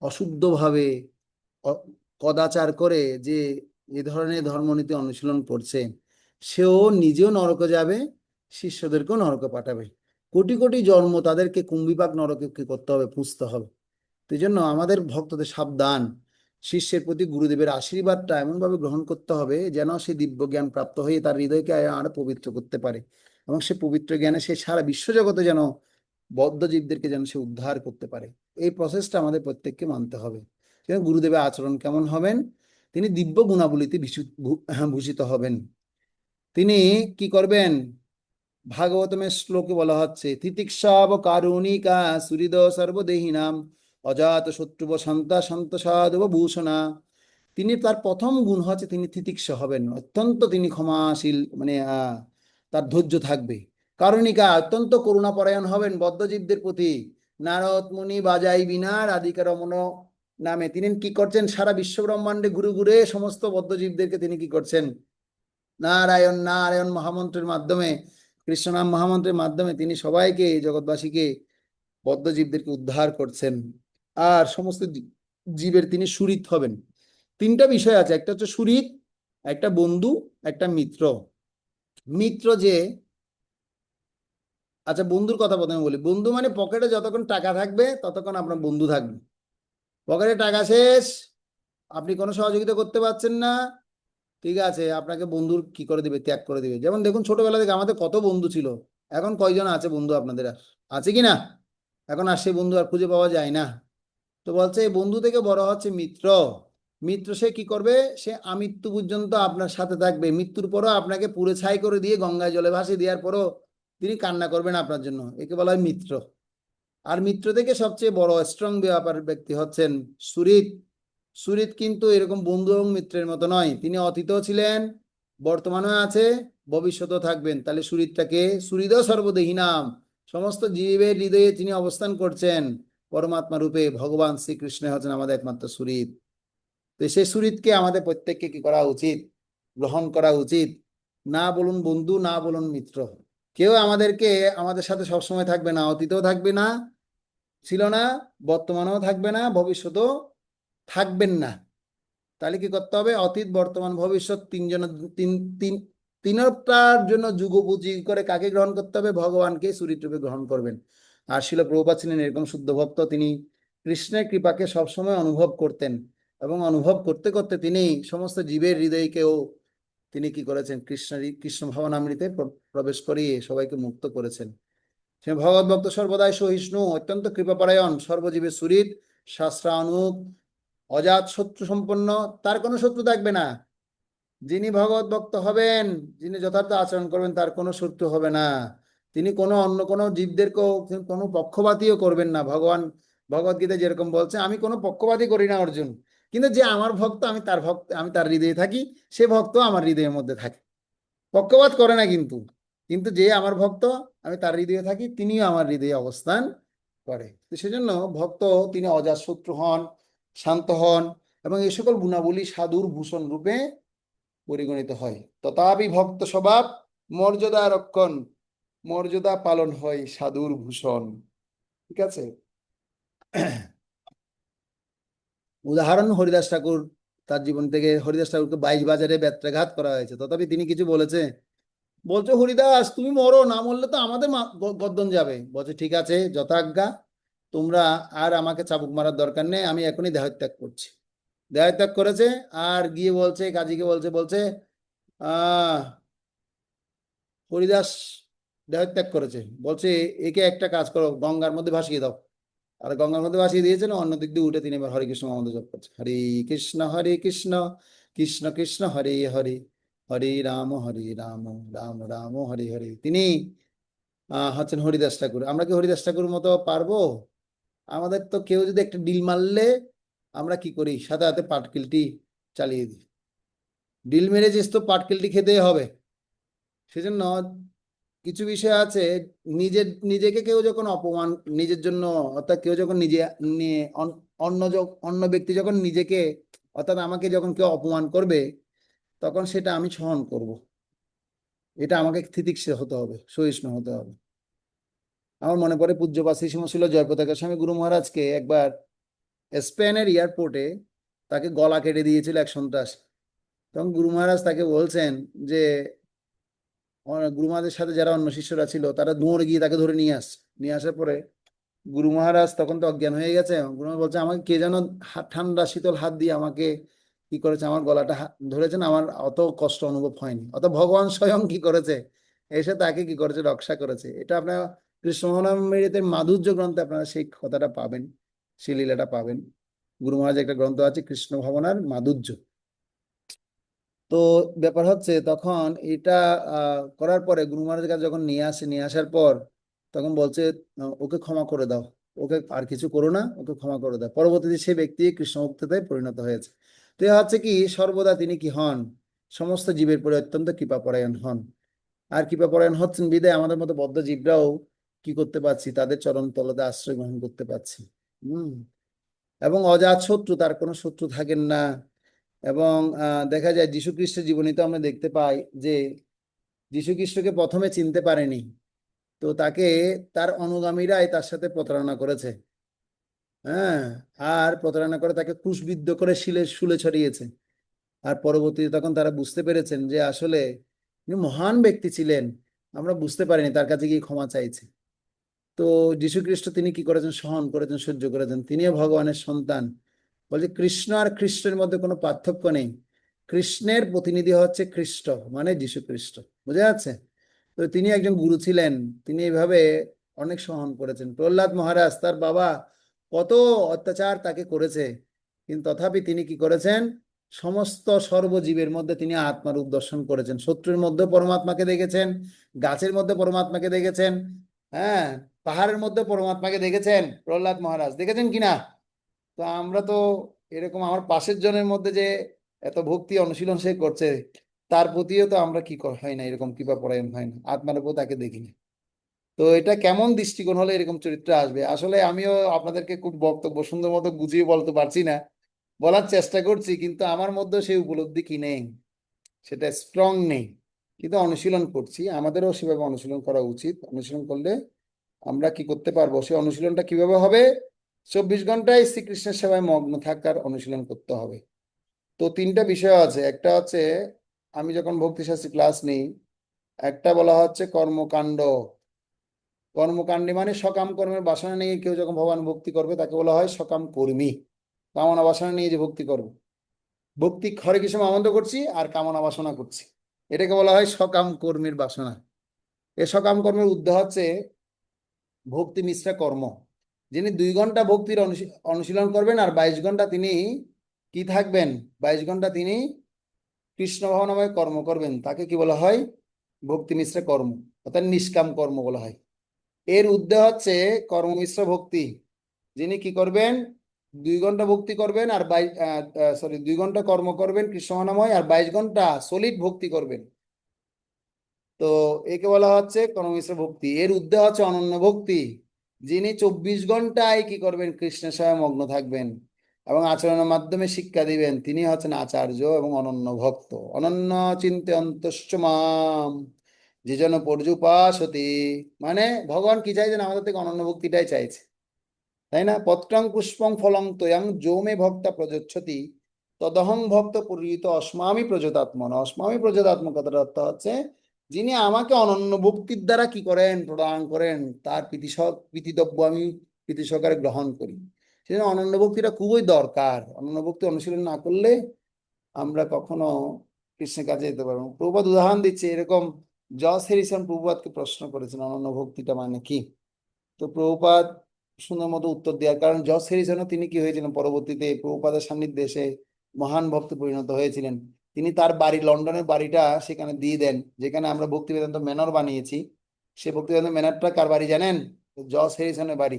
অশুদ্ধভাবে কদাচার করে যে এ ধরনের ধর্মনীতি অনুশীলন করছে, সেও নিজেও নরকে যাবে, শিষ্যদেরকেও নরকে পাঠাবে। কোটি কোটি জন্ম তাদেরকে কুম্ভীপাক নরকে কি করতে হবে? পুষতে হবে। তো এই জন্য আমাদের ভক্তদের সাবধান, শিষ্যের প্রতি গুরুদেবের আশীর্বাদটা এমনভাবে গ্রহণ করতে হবে যেন সে দিব্য জ্ঞান প্রাপ্ত হয়ে তার হৃদয়কে আরো পবিত্র করতে পারে, এবং সে পবিত্র জ্ঞানে সে সারা বিশ্বজগতে যেন বদ্ধজীবদেরকে যেন সে উদ্ধার করতে পারে। এই প্রসেসটা আমাদের প্রত্যেককে মানতে হবে। গুরুদেবের আচরণ কেমন হবেন? তিনি দিব্য গুণাবলীতে ভূষিত হবেন। তিনি কি করবেন? ভাগবতমের শ্লোকে বলা হচ্ছে, তিতিক্ষাব কারুণিকা সুহৃদ সর্বদেহিনাম অজাত শত্রুব শান্তা শান্ত সাধব ভূষণা। তিনি, তার প্রথম গুণ হচ্ছে তিনি তিতিক্ষা হবেন, অত্যন্ত তিনি ক্ষমাশীল, মানে তার ধৈর্য থাকবে। কারুণিকা, অত্যন্ত করুণাপরায়ণ হবেন বদ্ধজীবদের প্রতি। নারদ মুনি বাজাই বিনার আদিকা রমণ নামে তিনি কি করছেন? সারা বিশ্ব ব্রহ্মাণ্ডে ঘুরে ঘুরে সমস্ত বদ্ধজীবদেরকে তিনি কি করছেন? নারায়ণ নারায়ণ মহামন্ত্রের মাধ্যমে, কৃষ্ণনাম মহামন্ত্রের মাধ্যমে তিনি সবাইকে, জগৎবাসীকে, বদ্ধজীবদেরকে উদ্ধার করছেন। আর সমস্ত জীবের তিনি সুহৃৎ হবেন। তিনটা বিষয় আছে, একটা হচ্ছে সুহৃৎ, একটা বন্ধু, একটা মিত্র। মিত্র যে, আচ্ছা বন্ধুর কথা প্রথমে বলি। বন্ধু মানে পকেটে যতক্ষণ টাকা থাকবে ততক্ষণ আপনার বন্ধু থাকবে। পকেটে টাকা শেষ, আপনি কোনো সহযোগিতা করতে পারছেন না, ঠিক আছে, আপনাকে বন্ধুর কি করে দিবে? ত্যাগ করে দিবে। যেমন দেখুন ছোটবেলা থেকে আমাদের কত বন্ধু ছিল, এখন কয়জন আছে বন্ধু আপনাদের? আর আছে কি না? এখন আর সেই বন্ধু আর খুঁজে পাওয়া যায় না। তো বলছে এই বন্ধু থেকে বড় হচ্ছে মিত্র। মিত্র সে কি করবে? সে আমৃত্যু পর্যন্ত আপনার সাথে থাকবে। মৃত্যুর পরও আপনাকে পুড়ে ছাই করে দিয়ে গঙ্গায় জলে ভাসিয়ে দেওয়ার পরও তিনি কান্না করবেন আপনার জন্য। একে বলা হয় মিত্র। আর মিত্র থেকে সবচেয়ে বড় স্ট্রং ব্যাপার ব্যক্তি হচ্ছেন সুহৃৎ। সুহৃৎ কিন্তু এরকম বন্ধু এবং মিত্রের মতো নয়, তিনি অতীতও ছিলেন, বর্তমানেও আছে, ভবিষ্যতেও থাকবেন। তাহলে সুহৃৎটাকে, সুহৃদ সর্বদেহী নাম, সমস্ত জীবের হৃদয়ে তিনি অবস্থান করছেন পরমাত্মা রূপে। ভগবান শ্রীকৃষ্ণ হচ্ছেন আমাদের একমাত্র সুহৃৎ। তো সেই সুহৃৎকে আমাদের প্রত্যেককে কি করা উচিত? গ্রহণ করা উচিত। না বলুন বন্ধু, না বলুন মিত্র। কেউ আমাদেরকে আমাদের সাথে সবসময় থাকবে না, অতীতেও থাকবে না, ছিল না, বর্তমানেও থাকবে না, ভবিষ্যতেও থাকবেন না। তাহলে কি করতে হবে? অতীত, বর্তমান, ভবিষ্যৎ তিনজন, তিন তিন তিনটার জন্য যুগোপযোগী করে কাকে গ্রহণ করতে হবে? ভগবানকে চরিত্ররূপে গ্রহণ করবেন। আর শিল প্রভুপাদ ছিলেন এরকম শুদ্ধ ভক্ত, তিনি কৃষ্ণের কৃপাকে সবসময় অনুভব করতেন, এবং অনুভব করতে করতে তিনি সমস্ত জীবের হৃদয়কেও তিনি কি করেছেন? কৃষ্ণ ভাবনামৃতে প্রবেশ করিয়ে সবাইকে মুক্ত করেছেন। সে ভগবত ভক্ত সর্বদাই সহিষ্ণু, অত্যন্ত কৃপাপরায়ণ, সর্বজীবের সুহৃদ, শাস্ত্রানুগ, অজাত শত্রু সম্পন্ন, তার কোনো শত্রু থাকবে না। যিনি ভগবত ভক্ত হবেন, যিনি যথার্থ আচরণ করবেন, তার কোনো শত্রু হবে না। তিনি কোনো অন্য কোনো জীবদেরকেও কোনো পক্ষপাতীও করবেন না। ভগবত গীতা যেরকম বলছে, আমি কোনো পক্ষপাতী করি না অর্জুন, কিন্তু যে আমার ভক্ত, আমি তার ভক্ত, আমি তার হৃদয়ে থাকি, সে ভক্ত আমার হৃদয়ের মধ্যে থাকে। পক্ষপাত করে না কিন্তু, কিন্তু যে আমার ভক্ত, আমি তার হৃদয়ে থাকি, তিনিও আমার হৃদয়ে অবস্থান করে। তো সেজন্য ভক্ত তিনি অজাতশত্রু হন, শান্ত হন, এবং এই সকল গুণাবলী সাধুর ভূষণ রূপে পরিগণিত হয়। তথাপি ভক্ত স্বভাব মর্যাদা রক্ষণ, মর্যাদা পালন হয় সাধুর ভূষণ। ঠিক আছে। উদাহরণ হরিদাস ঠাকুর, তার জীবন থেকে। হরিদাস ঠাকুরকে 22 বাজারে ব্যত্রাঘাত করা হয়েছে, তথাপি তিনি কিছু বলেছে? বলছে, হরিদাস তুমি মরো, না মরলে তো আমাদের গর্দন যাবে। বলছে, ঠিক আছে, যথাজ্ঞা, তোমরা আর আমাকে চাবুক মারার দরকার নেই, আমি এখনই দেহত্যাগ করছি। দেহত্যাগ করেছে, আর গিয়ে বলছে, কাজীকে বলছে, আহ হরিদাস দেহত্যাগ করেছে, বলছে একে একটা কাজ করো, গঙ্গার মধ্যে ভাসিয়ে দাও। আর গঙ্গার মধ্যে ভাসিয়ে দিয়েছেন, অন্য দিক দিয়ে উঠে তিনি এবার হরে কৃষ্ণ মহামন্ত্র জপ করছে। হরে কৃষ্ণ কৃষ্ণ কৃষ্ণ হরে হরে, হরে রাম রাম রাম হরে হরে। তিনি হচ্ছেন হরিদাস ঠাকুর। আমরা কি হরিদাস ঠাকুর মতো পারবো? আমাদের তো কেউ যদি একটা ডিল মারলে আমরা কি করি? সাথে সাথে পাটকেলটি চালিয়ে দিই। ডিল মেরেছিস তো পাটকেলটি খেতেই হবে। সেজন্য কিছু বিষয় আছে, নিজেকে কেউ যখন অপমান, নিজের জন্য, অর্থাৎ কেউ যখন নিজে নিয়ে অন্য ব্যক্তি যখন নিজেকে, অর্থাৎ আমাকে যখন কেউ অপমান করবে, তখন সেটা আমি সহন করব। এটা আমাকে স্থিতিশীল হতে হবে, সহিষ্ণু হতে হবে। আমার মনে পড়ে পূজ্যপাদ শ্রী শ্রীমশীল জয়প্রতাকা স্বামী গুরু মহারাজকে একবার স্পেনের এয়ারপোর্টে তাকে গলা কেটে দিয়েছিল এক সন্ত্রাস। তখন গুরু মহারাজ তাকে বলছেন যে, গুরু মহারাজের সাথে যারা অন্য শিষ্যরা ছিল, তারা দৌড়ে গিয়ে তাকে ধরে নিয়ে আসছে। নিয়ে আসার পরে গুরু মহারাজ তখন তো অজ্ঞান হয়ে গেছে। গুরু মহারাজ বলছে, আমাকে কে যেন ঠান্ডা শীতল হাত দিয়ে আমাকে কি করেছে, আমার গলাটা ধরেছেন, আমার অত কষ্ট অনুভব হয়নি। অত ভগবান স্বয়ং কি করেছে, এসে তাকে কি করেছে, রক্ষা করেছে। এটা আপনার কৃষ্ণ মহানামৃতের মাধুর্য গ্রন্থে আপনারা সেই কথাটা পাবেন, সেই লীলাটা পাবেন। গুরু মহারাজ একটা গ্রন্থ আছে, কৃষ্ণ ভাবনার মাধুর্য। তো ব্যাপার হচ্ছে, তখন এটা করার পরে গুরু মহারাজের কাছে যখন নিয়ে আসার পর তখন বলছে, ওকে ক্ষমা করে দাও, ওকে আর কিছু করো না, ওকে ক্ষমা করে দাও। পরবর্তীতে সে ব্যক্তি কৃষ্ণ ভক্ততে পরিণত হয়েছে। তো এ হচ্ছে কি, সর্বদা তিনি কি হন? সমস্ত জীবের প্রতি অত্যন্ত কৃপাপরায়ণ হন। আর কৃপাপরায়ণ হচ্ছেন বিদায় আমাদের মতো বদ্ধ জীবরাও কি করতে পারছি? তাদের চরণ তলতে আশ্রয় গ্রহণ করতে পারছি। হম। এবং অজাত শত্রু, তার কোনো শত্রু থাকেন না। এবং দেখা যায় যীশু খ্রিস্টের জীবনীতে আমরা দেখতে পাই যে যীশু খ্রিস্টকে প্রথমে চিনতে পারেনি, তো তাকে তার অনুগামীরাই তার সাথে প্রতারণা করেছে। হ্যাঁ। আর প্রতারণা করে তাকে ক্রুশবিদ্ধ করে শুলে ছড়িয়েছে। আর পরবর্তীতে তখন তারা বুঝতে পেরেছেন যে আসলে তিনি মহান ব্যক্তি ছিলেন, আমরা বুঝতে পারিনি, তার কাছে গিয়ে ক্ষমা চাইছে। তো যীশু খ্রিস্ট তিনি কি করেছেন? সহন করেছেন, সহ্য করেছেন। তিনিও ভগবানের সন্তান। বলছে কৃষ্ণ আর খ্রিস্টের মধ্যে কোনো পার্থক্য নেই। কৃষ্ণের প্রতিনিধি হচ্ছে খ্রিস্ট, মানে যীশু খ্রিস্ট। বুঝা যাচ্ছে? তো তিনি একজন গুরু ছিলেন, তিনি এইভাবে অনেক সহন করেছেন। প্রহ্লাদ মহারাজ, তার বাবা কত অত্যাচার তাকে করেছে, কিন্তু তথাপি তিনি কি করেছেন? সমস্ত সর্বজীবের মধ্যে তিনি আত্মারূপ দর্শন করেছেন। শত্রুর মধ্যে পরমাত্মাকে দেখেছেন, গাছের মধ্যে পরমাত্মাকে দেখেছেন, হ্যাঁ, পাহাড়ের মধ্যে পরমাত্মাকে দেখেছেন। প্রহ্লাদ মহারাজ দেখেছেন কিনা? তো আমরা তো এরকম, আমার পাশের জনের মধ্যে যে এত ভক্তি অনুশীলন সে করছে, তার প্রতিও তো আমরা কি হয় না, এরকম কৃপা পরায়ণ হয় না, আত্মার উপর তাকে দেখিনি। তো এটা কেমন দৃষ্টিকোণ হলে এরকম চরিত্র আসবে? আসলে আমিও আপনাদেরকে খুব বক্তব্য সুন্দর মতো বুঝিয়ে বলতে পারছি না, বলার চেষ্টা করছি, কিন্তু আমার মধ্যে সেই উপলব্ধি কি নেই, সেটা স্ট্রং নেই। কিন্তু অনুশীলন করছি, আমাদেরও সেভাবে অনুশীলন করা উচিত। অনুশীলন করলে আমরা কি করতে পারবো, সেই অনুশীলনটা কিভাবে হবে? 24 ঘন্টায় শ্রীকৃষ্ণের সেবায় মগ্ন থাকার অনুশীলন করতে হবে। তো তিনটা বিষয় আছে। একটা হচ্ছে আমি যখন ভক্তিশাস্ত্রী ক্লাস নিই, একটা বলা হচ্ছে কর্মকাণ্ড। কর্মকাণ্ডে মানে সকাম কর্মের বাসনা নিয়ে কেউ যখন ভগবান ভক্তি করবে তাকে বলা হয় সকাম কর্মী। কামনা বাসনা নিয়ে যে ভক্তি করবে, ভক্তি হরে কৃষ্ণ আনন্দ করছি আর কামনা বাসনা করছি, এটাকে বলা হয় সকাম কর্মীর বাসনা। এ সকাম কর্মের ঊর্ধ্বে হচ্ছে ভক্তি মিশ্রা কর্ম। যিনি 2 ঘন্টা ভক্তির অনুশীলন করবেন আর 22 ঘন্টা তিনি কি থাকবেন, 22 ঘন্টা তিনি কৃষ্ণ ভাবনাময় কর্ম করবেন, তাকে কি বলা হয়? ভক্তি মিশ্র কর্ম, অর্থাৎ নিষ্কাম কর্ম বলা হয়। এর ঊর্ধ্বে হচ্ছে কর্মমিশ্র ভক্তি। যিনি কি করবেন, 2 ঘন্টা ভক্তি করবেন আর 2 ঘন্টা কর্ম করবেন কৃষ্ণ ভাবনাময়, আর 22 ঘন্টা সলিড ভক্তি করবেন। তো একে বলা হচ্ছে কর্মমিশ্র ভক্তি। এর ঊর্ধ্বে হচ্ছে অনন্য ভক্তি। যিনি 24 ঘন্টায় কি করবেন, কৃষ্ণের সেবায় মগ্ন থাকবেন এবং আচরণের মাধ্যমে শিক্ষা দিবেন, তিনি হচ্ছেন আচার্য এবং অনন্য ভক্ত। অনন্য চিন্তে অন্তশ্চ মাম যে জন পর্যুপাসতি, মানে ভগবান কি চাইছেন আমাদের থেকে? অনন্য ভক্তিটাই চাইছে, তাই না? পত্রং পুষ্পং ফলং তোয়ং যো মে ভক্তা প্রযচ্ছতি তদহং ভক্ত পরিহিত অস্মামি প্রযোতাত্মন। অস্মামি প্রযোতাত্ম কথার অর্থ হচ্ছে যিনি আমাকে অনন্য ভক্তির দ্বারা কি করেন, প্রদান করেন, তার প্রীতিদ্রব্য আমি প্রীতি সহকারে গ্রহণ করি। সেজন্য অনন্য ভক্তিটা খুবই দরকার। অনন্য ভক্তি অনুশীলন না করলে আমরা কখনো কৃষ্ণের কাছে যেতে পারবো না। প্রভুপাদ উদাহরণ দিচ্ছে এরকম। জস হ্যারিসন প্রভুপাদকে প্রশ্ন করেছেন অনন্য ভক্তিটা মানে কি। তো প্রভুপাদ সুন্দর মতো উত্তর দেওয়ার কারণ জস হ্যারিসনও তিনি কি হয়েছিলেন, পরবর্তীতে প্রভুপাদের সান্নিধ্যে এসে মহান ভক্তে পরিণত হয়েছিলেন। তিনি তার বাড়ি, লন্ডনের বাড়িটা সেখানে দিয়ে দেন, যেখানে আমরা ভক্তি বেদান্ত ম্যানর বানিয়েছি। সে ভক্তি বেদান্ত ম্যানরটা কার বাড়ি জানেন? জস হ্যারিসনের বাড়ি।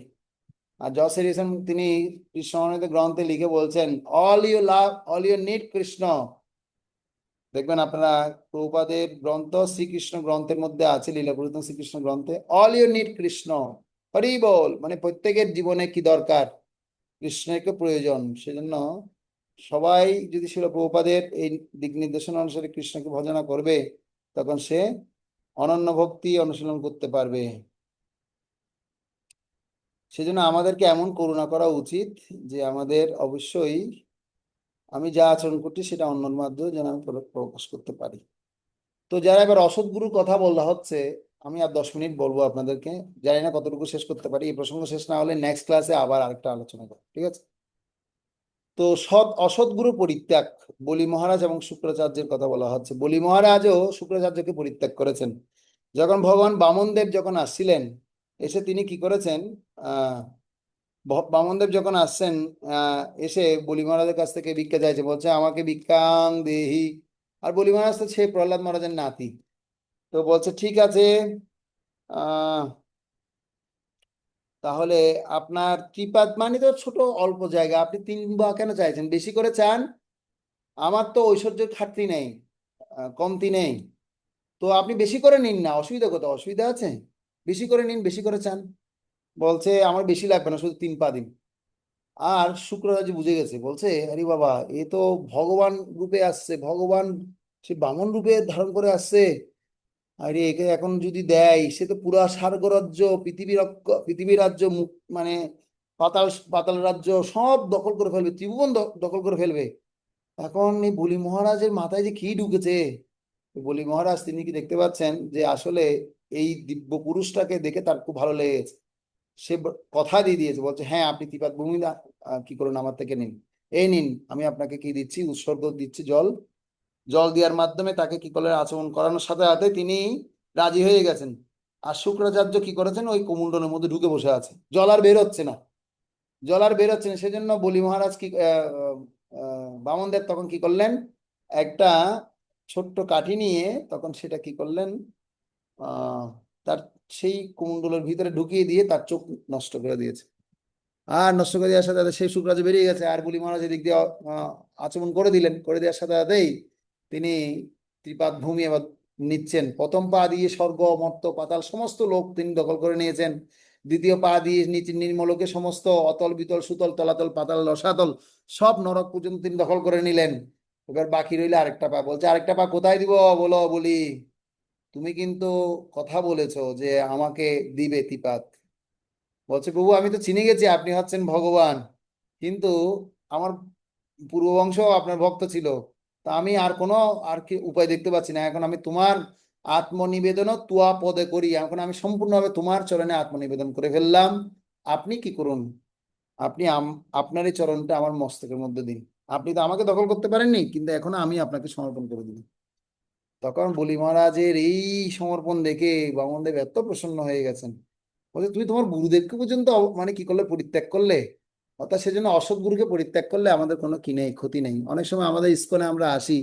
আর জস হ্যারিসন তিনি কৃষ্ণ গ্রন্থে লিখে বলছেন, all you love, all you need Krishna. দেখবেন আপনারা প্রভুপাদের গ্রন্থ শ্রীকৃষ্ণ গ্রন্থের মধ্যে আছে, লীলা পুরুষোত্তম শ্রীকৃষ্ণ গ্রন্থে, all you need Krishna, Hari বল, মানে প্রত্যেকের জীবনে কি দরকার, কৃষ্ণকে প্রয়োজন। সেজন্য সবাই যদি ছিল প্রভুপাদের এই দিক নির্দেশনা অনুসারে কৃষ্ণকে ভজনা করবে, তখন সে অনন্য ভক্তি অনুশীলন করতে পারবে। সেজন্য আমাদেরকে এমন করুণা করা উচিত যে আমাদের অবশ্যই আমি যা আচরণ করছি সেটা অন্যর মাধ্যমে যেন আমি প্রকাশ করতে পারি। তো যারা এবার অসৎগুরুর কথা বলা হচ্ছে, আমি আর 10 মিনিট বলবো আপনাদেরকে, জানি না কতটুকু শেষ করতে পারি। এই প্রসঙ্গ শেষ না হলে নেক্সট ক্লাসে আবার আরেকটা আলোচনা করবো, ঠিক আছে? তো অসৎগুরু পরিত্যাগ, বলি মহারাজ এবং শুক্রাচার্যের কথা বলা হচ্ছে। বলি মহারাজও শুক্রাচার্যকে পরিত্যাগ করেছেন। যখন ভগবান বামনদেব যখন আসছিলেন, এসে তিনি কি করেছেন, আহ বামনদেব যখন আসছেন, এসে বলি মহারাজের কাছ থেকে ভিক্ষা চাইছে, বলছে আমাকে ভিক্ষাং দেহি। আর বলি মহারাজ তো সে প্রহ্লাদ মহারাজের নাতি। তো বলছে ঠিক আছে, আহ তাহলে আপনার ত্রিপাদ মানে তো ছোট অল্প জায়গা, আপনি 3 বা কেন চাইছেন, বেশি করে চান? আমার তো ঐশ্বর্যের খাটতি নেই, কমতি নেই, তো আপনি বেশি করে নিন না, অসুবিধা কোথাও? অসুবিধা আছে? বেশি করে নিন, বেশি করে চান। বলছে আমার বেশি লাগবে না, শুধু 3 পা দিন। আর শুক্রাচার্য বুঝে গেছে, বলছে আরে বাবা, এ তো ভগবান রূপে আসছে, ভগবান সে বামন রূপে ধারণ করে আসছে। আরে একে এখন যদি দেয়, সে তো পুরা স্বর্গ রাজ্য, পৃথিবীর রাজ্য, মানে পাতাল পাতাল রাজ্য সব দখল করে ফেলবে, ত্রিভুবন দখল করে ফেলবে। এখন এই বলি মহারাজের মাথায় যে কি ঢুকেছে, বলি মহারাজ তিনি কি দেখতে পাচ্ছেন যে আসলে এই দিব্য পুরুষটাকে দেখে তার খুব ভালো লেগেছে। সে কথা দিয়ে দিয়েছে, বলছে হ্যাঁ আপনি ত্রিপাদ ভূমি কি করুন, আমার থেকে নিন। এই নিন, আমি আপনাকে কি দিচ্ছি, উৎসর্গ দিচ্ছি, জল। জল দেওয়ার মাধ্যমে তাকে কি করলেন, আচমন করানোর সাথে সাথে তিনি রাজি হয়ে গেছেন। আর শুক্রাচার্য কি করেছেন, ওই কুমণ্ডলের মধ্যে ঢুকে বসে আছে, জল আর বের হচ্ছে না, জল আর বের হচ্ছে না। সেজন্য বলি মহারাজ কি বামনদেব তখন কি করলেন, একটা ছোট্ট কাঠি নিয়ে তখন সেটা কি করলেন, আহ তার সেই কুমণ্ডলের ভিতরে ঢুকিয়ে দিয়ে তার চোখ নষ্ট করে দিয়েছে। আর নষ্ট করে দেওয়ার সাথে সাথে সেই শুক্রাচার্য বেরিয়ে গেছে, আর বলি মহারাজ এদিক দিয়ে আচমন করে দিলেন। করে দেওয়ার সাথে সাথেই তিনি ত্রিপাদ ভূমি এবার নিচ্ছেন। প্রথম পা দিয়ে স্বর্গ মর্ত পাতাল সমস্ত লোক তিনি দখল করে নিয়েছেন। দ্বিতীয় পা দিয়ে নিচে নির্মলোকে সমস্ত অতল বিতল সুতল তলাতল পাতাল রসাতল সব নরক পর্যন্ত তিনি দখল করে নিলেন। এবার বাকি রইলে আরেকটা পা, বলছে আরেকটা পা কোথায় দিব বলো বলি। তুমি কিন্তু কথা বলেছো যে আমাকে দিবে তিপাত। বলছে প্রভু আমি তো চিনে গেছি আপনি হচ্ছেন ভগবান, কিন্তু আমার পূর্ববংশ আপনার ভক্ত ছিল, তা আমি আর কোনো আর কি উপায় দেখতে পাচ্ছি না। এখন আমি তোমার আত্মনিবেদন তুয়া পদে করি, এখন আমি সম্পূর্ণভাবে তোমার চরণে আত্মনিবেদন করে ফেললাম। আপনি কি করুন, আপনি আপনার এই চরণটা আমার মস্তকের মধ্যে দিন। আপনি তো আমাকে দখল করতে পারেননি, কিন্তু এখন আমি আপনাকে সমর্পণ করে দিই। তখন বলি মহারাজের এই সমর্পণ দেখে বামনদেব এত প্রসন্ন হয়ে গেছেন, বলছে তুমি তোমার গুরুদেবকে পর্যন্ত মানে কি করলে, পরিত্যাগ করলে। অর্থাৎ সেজন্য অসৎ গুরুকে পরিত্যাগ করলে আমাদের কোনো কি নেই, ক্ষতি নেই। অনেক সময় আমাদের ইসকনে আমরা আসি,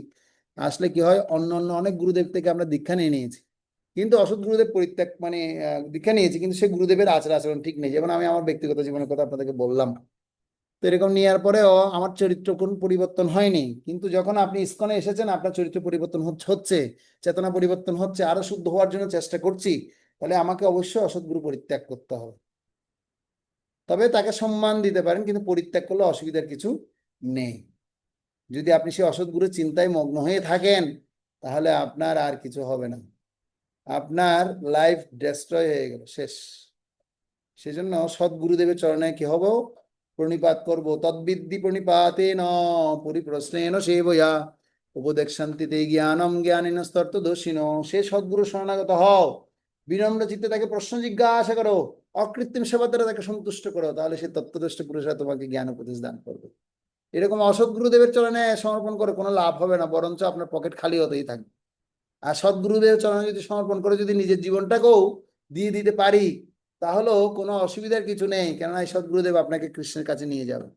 আসলে কি হয়, অন্য অন্য অনেক গুরুদেব থেকে আমরা দীক্ষা নিয়ে নিয়েছি, কিন্তু অসৎ গুরুদেব পরিত্যাগ মানে দীক্ষা নিয়েছি, কিন্তু সেই গুরুদেবের আচার আচরণ ঠিক নেই। যেমন আমি আমার ব্যক্তিগত জীবনের কথা আপনাদেরকে বললাম, তো এরকম নেওয়ার পরেও আমার চরিত্র কোন পরিবর্তন হয়নি, কিন্তু যখন আপনি ইসকনে এসেছেন আপনার চরিত্র পরিবর্তন হচ্ছে, চেতনা পরিবর্তন হচ্ছে, আরো শুদ্ধ হওয়ার জন্য চেষ্টা করছি, তাহলে আমাকে অবশ্যই অসৎ গুরু পরিত্যাগ করতে হবে। তবে তাকে সম্মান দিতে পারেন, কিন্তু পরিত্যাগ করলে অসুবিধার কিছু নেই। যদি আপনি সেই অসৎ গুরুর চিন্তায় মগ্ন হয়ে থাকেন, তাহলে আপনার আর কিছু হবে না, আপনার লাইফ ডেস্ট্রয় হয়ে গেল, শেষ। সেজন্য সদ্গুরুদেবের চরণে কি হব, প্রণিপাত করব। তদ্বিদ্ধি প্রণিপাতেন পরিপ্রশ্নেন সেবয়া উপদেক্ষান্তিতে জ্ঞানম জ্ঞানেন স্তর্ত দোষিন। সে সদ্গুরু শরণাগত হও, বিনম্র চিত্তে তাকে প্রশ্ন জিজ্ঞাসা করো, অকৃত্রিম সেবা দ্বারা তাকে সন্তুষ্ট করো, তাহলে সে তত্ত্বদৃষ্ট পুরুষরা তোমাকে জ্ঞান উপদেশ দান করবে। এরকম অসৎ গুরুদেবের চরণে সমর্পণ করে কোনো লাভ হবে না, বরঞ্চ আপনার পকেট খালি হতেই থাকবে। আর সদ্গুরুদেবের চরণে যদি সমর্পণ করে যদি নিজের জীবনটাকেও দিয়ে দিতে পারি, তাহলেও কোনো অসুবিধার কিছু নেই, কেননা এই সদ্গুরুদেব আপনাকে কৃষ্ণের কাছে নিয়ে যাবে।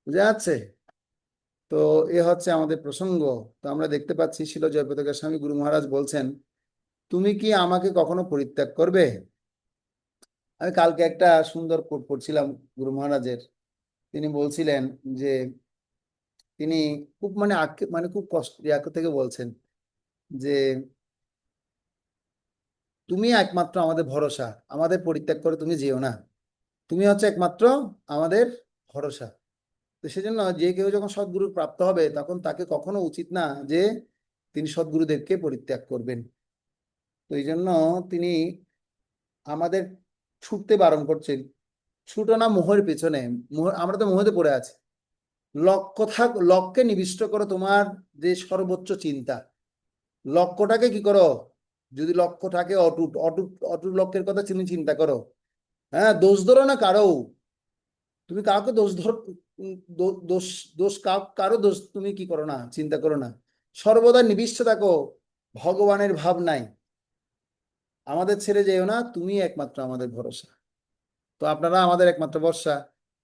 বুঝা যাচ্ছে? তো এ হচ্ছে আমাদের প্রসঙ্গ। তো আমরা দেখতে পাচ্ছি শিল জয়প্রতাপ স্বামী গুরু মহারাজ বলছেন, তুমি কি আমাকে কখনো পরিত্যাগ করবে? আমি কালকে একটা সুন্দর কোট পড়ছিলাম গুরু মহারাজের। তিনি বলছিলেন যে তিনি খুব মানে মানে খুব কষ্ট থেকে বলছেন যে তুমি একমাত্র আমাদের ভরসা, আমাদের পরিত্যাগ করে তুমি যেও না, তুমি হচ্ছে একমাত্র আমাদের ভরসা। তো সেজন্য যে কেউ যখন সদ্গুরু প্রাপ্ত হবে, তখন তাকে কখনো উচিত না যে তিনি সদ্গুরুদেবকে পরিত্যাগ করবেন। তো এই জন্য তিনি আমাদের ছুটতে বারণ করছেন। ছুটো না মোহের পেছনে, আমরা তো মোহেতে পড়ে আছি। লক্ষ্যে নিবিষ্ট করো তোমার যে সর্বোচ্চ চিন্তা, লক্ষ্যটাকে কি করো, যদি লক্ষ্য থাকে অটুট, অটুট অটুট লক্ষ্যের কথা তুমি চিন্তা করো। হ্যাঁ, দোষ ধরো না কারো, তুমি কাউকে দোষ ধর, দোষ দোষ কারো দোষ তুমি কি করো না, চিন্তা করো না। সর্বদা নিবিষ্ট থাকো ভগবানের ভাব নাই, আমাদের ছেড়ে যেও না, তুমি একমাত্র আমাদের ভরসা। তো আপনারা আমাদের একমাত্র ভরসা।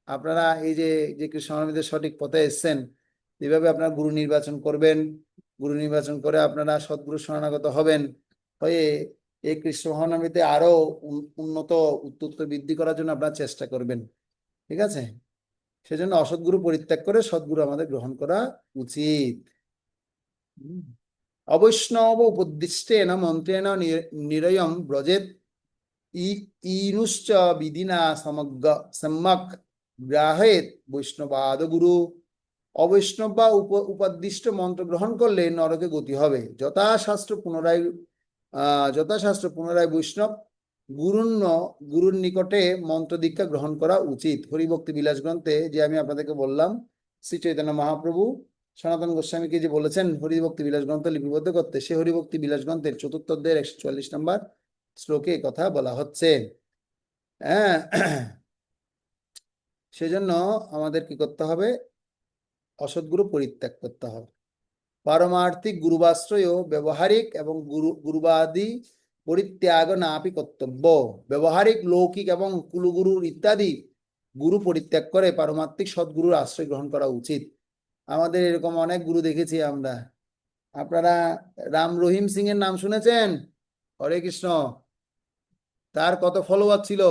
আপনারা এই যে যে কৃষ্ণানন্দদের সঠিক পথে এসছেন, এইভাবে আপনারা গুরু নির্বাচন করবেন, গুরু নির্বাচন করে আপনারা সদ্গুরু শরণাগত হবেন, হয়ে এই কৃষ্ণ মহানবমীতে আরো উন্নত উত্তরোত্তর বৃদ্ধি করার জন্য আপনারা চেষ্টা করবেন। ঠিক আছে? সেজন্য অসৎগুরু পরিত্যাগ করে সদ্গুরু আমাদের গ্রহণ করা উচিত। অবৈষ্ণব উপদিষ্টেন মন্ত্রেণ নিরয়ম ব্রজেত ইনুশ্চ বিধিনা সম্যক গ্রাহেত বৈষ্ণবাদ গুরু। অবৈষ্ণব বা উপাদিষ্ট মন্ত্র গ্রহণ করলে নরকে গতি হবে। যথাশাস্ত্র পুনরায় বৈষ্ণব গুরুর নিকটে মন্ত্র দীক্ষা গ্রহণ করা উচিত। হরিভক্তি বিলাস গ্রন্থে যে আমি আপনাদেরকে বললাম, শ্রী চৈতন্য মহাপ্রভু সনাতন গোস্বামীকে যে বলেছেন হরিভক্তি বিলাস গ্রন্থ লিপিবদ্ধ করতে, সে হরিভক্তি বিলাস গ্রন্থের চতুর্থ অধ্যায়ের 144 নম্বর শ্লোকে কথা বলা হচ্ছে। হ্যাঁ, সেজন্য আমাদের কি করতে হবে, অসৎগুরু পরিত্যাগ করতে হবে। পারমার্থিক গুরুবাশ্রয় ব্যবহারিক এবং গুরুবাদী পরিত্যাগ নাপি কর্তব্য। ব্যবহারিক লৌকিক এবং কুলগুরুর ইত্যাদি গুরু পরিত্যাগ করে পারমার্থিক সদ্গুরুর আশ্রয় গ্রহণ করা উচিত। আমাদের এরকম অনেক গুরু দেখেছি আমরা। আপনারা রাম রহিম সিং এর নাম শুনেছেন? হরে কৃষ্ণ। তার কত ফলোয়ার ছিল,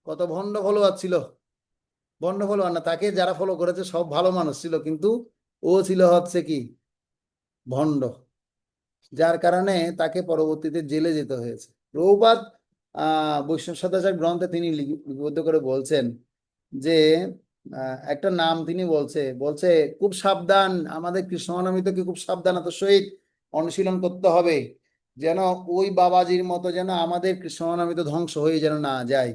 কত ভণ্ড ফলোয়ার ছিল। ভণ্ড ফলোয়ার না, তাকে যারা ফলো করেছে সব ভালো মানুষ ছিল, কিন্তু ও ছিল হচ্ছে কি ভণ্ড, যার কারণে তাকে পরবর্তীতে জেলে যেতে হয়েছে। প্রভুপাদ বৈষ্ণব সদাচার গ্রন্থে তিনি লিপিবদ্ধ করে বলছেন যে একটা নাম তিনি বলছে খুব সাবধান, আমাদের কৃষ্ণ মানবীকে খুব সাবধানতার সহিত অনুশীলন করতে হবে। যেন ওই বাবাজির মতো যেন আমাদের কৃষ্ণ নামিত ধ্বংস হয়ে যেন না যায়।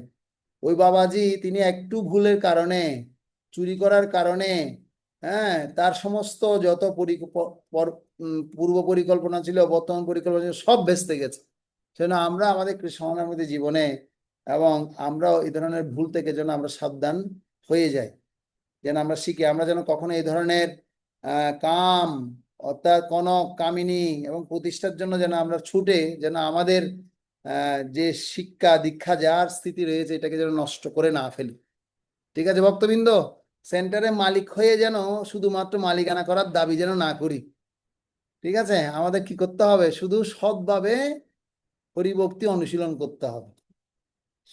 ওই বাবাজি তিনি একটু ভুলের কারণে, চুরি করার কারণে, হ্যাঁ, তার সমস্ত যত পূর্ব পরিকল্পনা ছিল, বর্তমান পরিকল্পনা ছিল, সব ভেস্তে গেছে। সেজন্য আমরা আমাদের কৃষ্ণ নামিত জীবনে এবং আমরাও এই ধরনের ভুল থেকে যেন আমরা সাবধান হয়ে যাই, যেন আমরা শিখি, আমরা যেন কখনো এই ধরনের কাম অর্থাৎ কনক কামিনী এবং প্রতিষ্ঠার জন্য যেন আমরা ছুটে যেন আমাদের যে শিক্ষা দীক্ষা যার স্থিতি রয়েছে এটাকে যেন নষ্ট করে না ফেলি। ঠিক আছে ভক্তবৃন্দ, সেন্টারে মালিক হয়ে যেন শুধুমাত্র মালিকানা করার দাবি যেন না করি। ঠিক আছে, আমাদের কি করতে হবে? শুধু সৎভাবে হরিভক্তি অনুশীলন করতে হবে।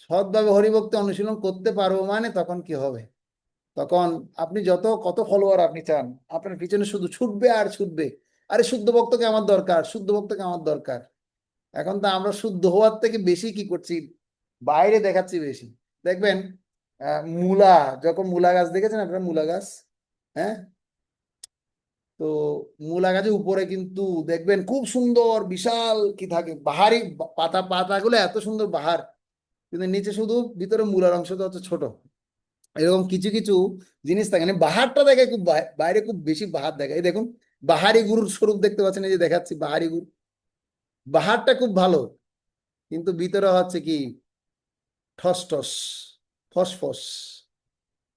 সৎভাবে হরিভক্তি অনুশীলন করতে পারবো মানে তখন কি হবে? তখন আপনি কত ফলোয়ার আপনি চান, আপনার পিছনে শুধু ছুটবে আর ছুটবে। আরে শুদ্ধ ভক্তকে আমার দরকার, শুদ্ধ ভক্তকে আমার দরকার। এখন তো আমরা শুদ্ধ হওয়ার থেকে বেশি কি করছি, বাইরে দেখাচ্ছি বেশি। দেখবেন মূলা, যখন মূলা গাছ দেখেছেন আপনারা? মূলা গাছ, হ্যাঁ, তো মূলা গাছের উপরে কিন্তু দেখবেন খুব সুন্দর বিশাল কি থাকে, বাহারি পাতাগুলো এত সুন্দর বাহার, কিন্তু নিচে শুধু ভিতরে মূলার অংশটা হচ্ছে ছোট। এরকম কিছু কিছু জিনিস থাকে, মানে বাহারটা দেখে খুব বাইরে খুব বেশি বাহার দেখে। এই দেখুন বাহারি গুরুর স্বরূপ দেখতে পাচ্ছেন, এই যে দেখাচ্ছি বাহারি গুরু, বাহারটা খুব ভালো, কিন্তু ভিতরে হচ্ছে কি ঠস ঠস, ফসফস।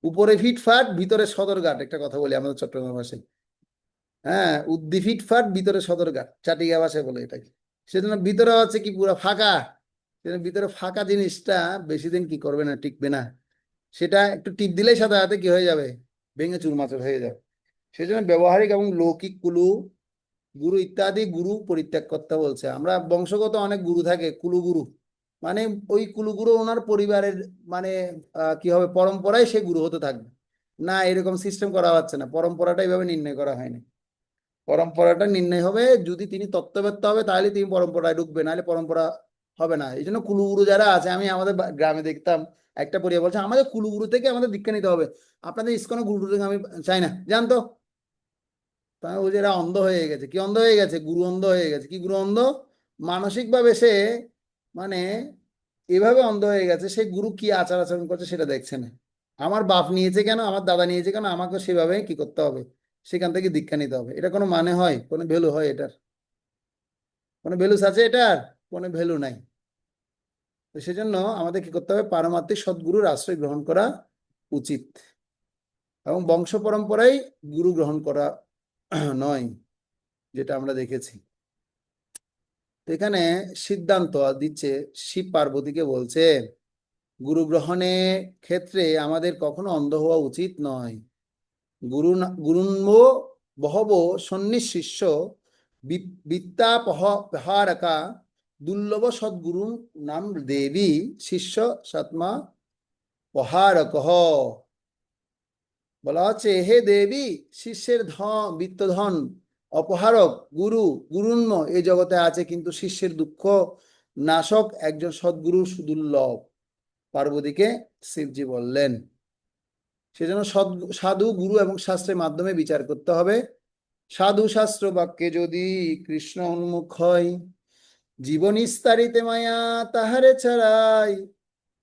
উপরে ফিটফাট, ভিতরে সদরঘাট। একটা কথা বলি আমাদের চট্টগ্রাম ভাষায়, হ্যাঁ, উদ্দি ফিটফাট, ভিতরে সদরঘাট, চাটিয়া ভাষায় বলে এটাকে। সেজন্য ভিতরে হচ্ছে কি পুরো ফাঁকা। সেজন্য ভিতরে ফাঁকা জিনিসটা বেশি দিন কি করবে না, টিকবে না। সেটা একটু টিপ দিলেই সাথে সাথে কি হয়ে যাবে, ভেঙে চুরমাচুর হয়ে যাবে। সেই জন্য ব্যবহারিক এবং লৌকিক কুলু গুরু ইত্যাদি গুরু পরিত্যাগ করতে বলছে। আমরা বংশগত অনেক গুরু থাকে, কুলু গুরু, মানে ওই কুলু গুরু ওনার পরিবারের, মানে কি হবে, পরম্পরায় সে গুরু হতে থাকবে না, এরকম সিস্টেম করা হচ্ছে না। পরম্পরাটা এইভাবে নির্ণয় করা হয়নি। পরম্পরাটা নির্ণয় হবে যদি তিনি তত্ত্ববেত্তা হবে, তাহলে তিনি পরম্পরায় ঢুকবে, নাহলে পরম্পরা হবে না। এই জন্য কুলুগুরু যারা আছে, আমি আমাদের গ্রামে দেখতাম একটা পরিবার বলছে আমাদের কুলুগুরু থেকে আমাদের দীক্ষা নিতে হবে, আপনাদের ইসকনের গুরু থেকে আমি চাই না, জানতো। তা ওই যে এরা অন্ধ হয়ে গেছে। কি অন্ধ হয়ে গেছে? গুরু অন্ধ হয়ে গেছে। কি গুরু অন্ধ? মানসিক ভাবে সে, মানে এভাবে অন্ধ হয়ে গেছে, সেই গুরু কি আচার আচরণ করছে সেটা দেখছে না। আমার বাপ নিয়েছে কেন, আমার দাদা নিয়েছে কেন, আমাকে সেভাবে কি করতে হবে, সেখান থেকে দীক্ষা নিতে হবে। এটা কোনো মানে হয়? কোনো ভ্যালু হয় এটার? কোনো ভ্যালুস আছে এটার? কোনো ভ্যালু নাই। তো সেজন্য আমাদের কি করতে হবে, পারমার্থিক সদ্গুরুর আশ্রয় গ্রহণ করা উচিত, এবং বংশ পরম্পরায় গুরু গ্রহণ করা নয়, যেটা আমরা দেখেছি। তো এখানে সিদ্ধান্ত দিচ্ছে, শিব পার্বতীকে বলছে গুরু গ্রহণের ক্ষেত্রে আমাদের কখনো অন্ধ হওয়া উচিত নয়। গুরুন্ম বহব সন্নিশিষ্য বিদ্যা পহারকা দুর্লভ সদ্গুরু নাম দেবী শিষ্য সৎমা পহারক। বলা হচ্ছে হে দেবী, শিষ্যের বিত্তধন অপহারক গুরু গুরুন্ম এই জগতে আছে, কিন্তু শিষ্যের দুঃখ নাশক একজন সদ্গুরু সুদুর্লভ। পার্বতীকে শিবজি বললেন। সেজন্য সাধু গুরু এবং শাস্ত্রের মাধ্যমে বিচার করতে হবে। সাধু শাস্ত্র বাক্যে যদি কৃষ্ণ উন্মুখ হয়, জীবন বিস্তারিতে মায়া তাহারে ছাড়াই।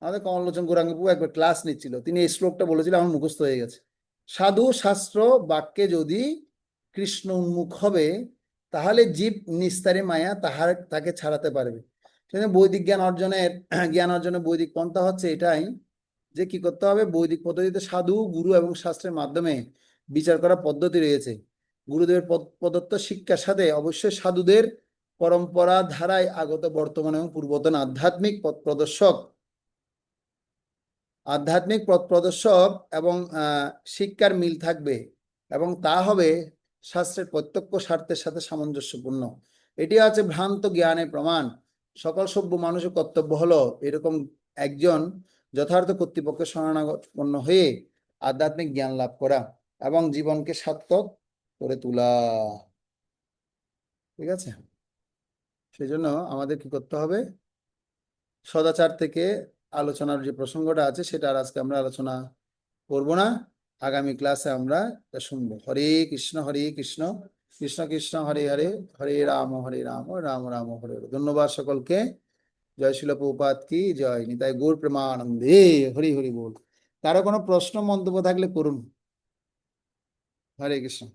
আমাদের কমলোচন গৌরাঙ্গ প্রভু একবার ক্লাস নিচ্ছিল, তিনি এই শ্লোকটা বলেছিলেন, আমার মুখস্থ হয়ে গেছে। সাধু শাস্ত্র বাক্যে যদি কৃষ্ণ উন্মুখ হবে, তাহলে জীব নিস্তারে মায়া তাকে ছাড়াতে পারবে। সেজন্য বৈদিক জ্ঞান অর্জনের বৈদিক পন্থা হচ্ছে এটাই, যে কি করতে হবে, বৈদিক পদ্ধতিতে সাধু গুরু এবং শাস্ত্রের মাধ্যমে বিচার করার পদ্ধতি রয়েছে। গুরুদেবের প্রদত্ত শিক্ষার সাথে অবশ্যই সাধুদের পরম্পরা ধারায় আগত বর্তমান এবং পূর্বতন আধ্যাত্মিক পথ প্রদর্শক এবং শিক্ষার মিল থাকবে, এবং তা হবে শাস্ত্রের প্রত্যক্ষ স্বার্থের সাথে সামঞ্জস্যপূর্ণ। এটি আছে ভ্রান্ত জ্ঞানের প্রমাণ। সকল সভ্য মানুষের কর্তব্য হলো এরকম একজন যথার্থ কর্তৃপক্ষের শরণাপন্ন হয়ে আধ্যাত্মিক জ্ঞান লাভ করা এবং জীবনকে সার্থক করে তোলা। ঠিক আছে, সেই জন্য আমাদের কি করতে হবে, সদাচার থেকে আলোচনার যে প্রসঙ্গটা আছে সেটা আর আজকে আমরা আলোচনা করব না, আগামী ক্লাসে আমরা এটা শুনবো। হরে কৃষ্ণ হরে কৃষ্ণ কৃষ্ণ কৃষ্ণ হরে হরে, হরে রাম রাম রাম হরে হরে। ধন্যবাদ সকলকে। জয় শিল প্রভুপাদ কি জয়। নিতাই গৌর প্রেমানন্দে হরি হরি বল। কারো কোনো প্রশ্ন মন্তব্য থাকলে করুন। হরে কৃষ্ণ।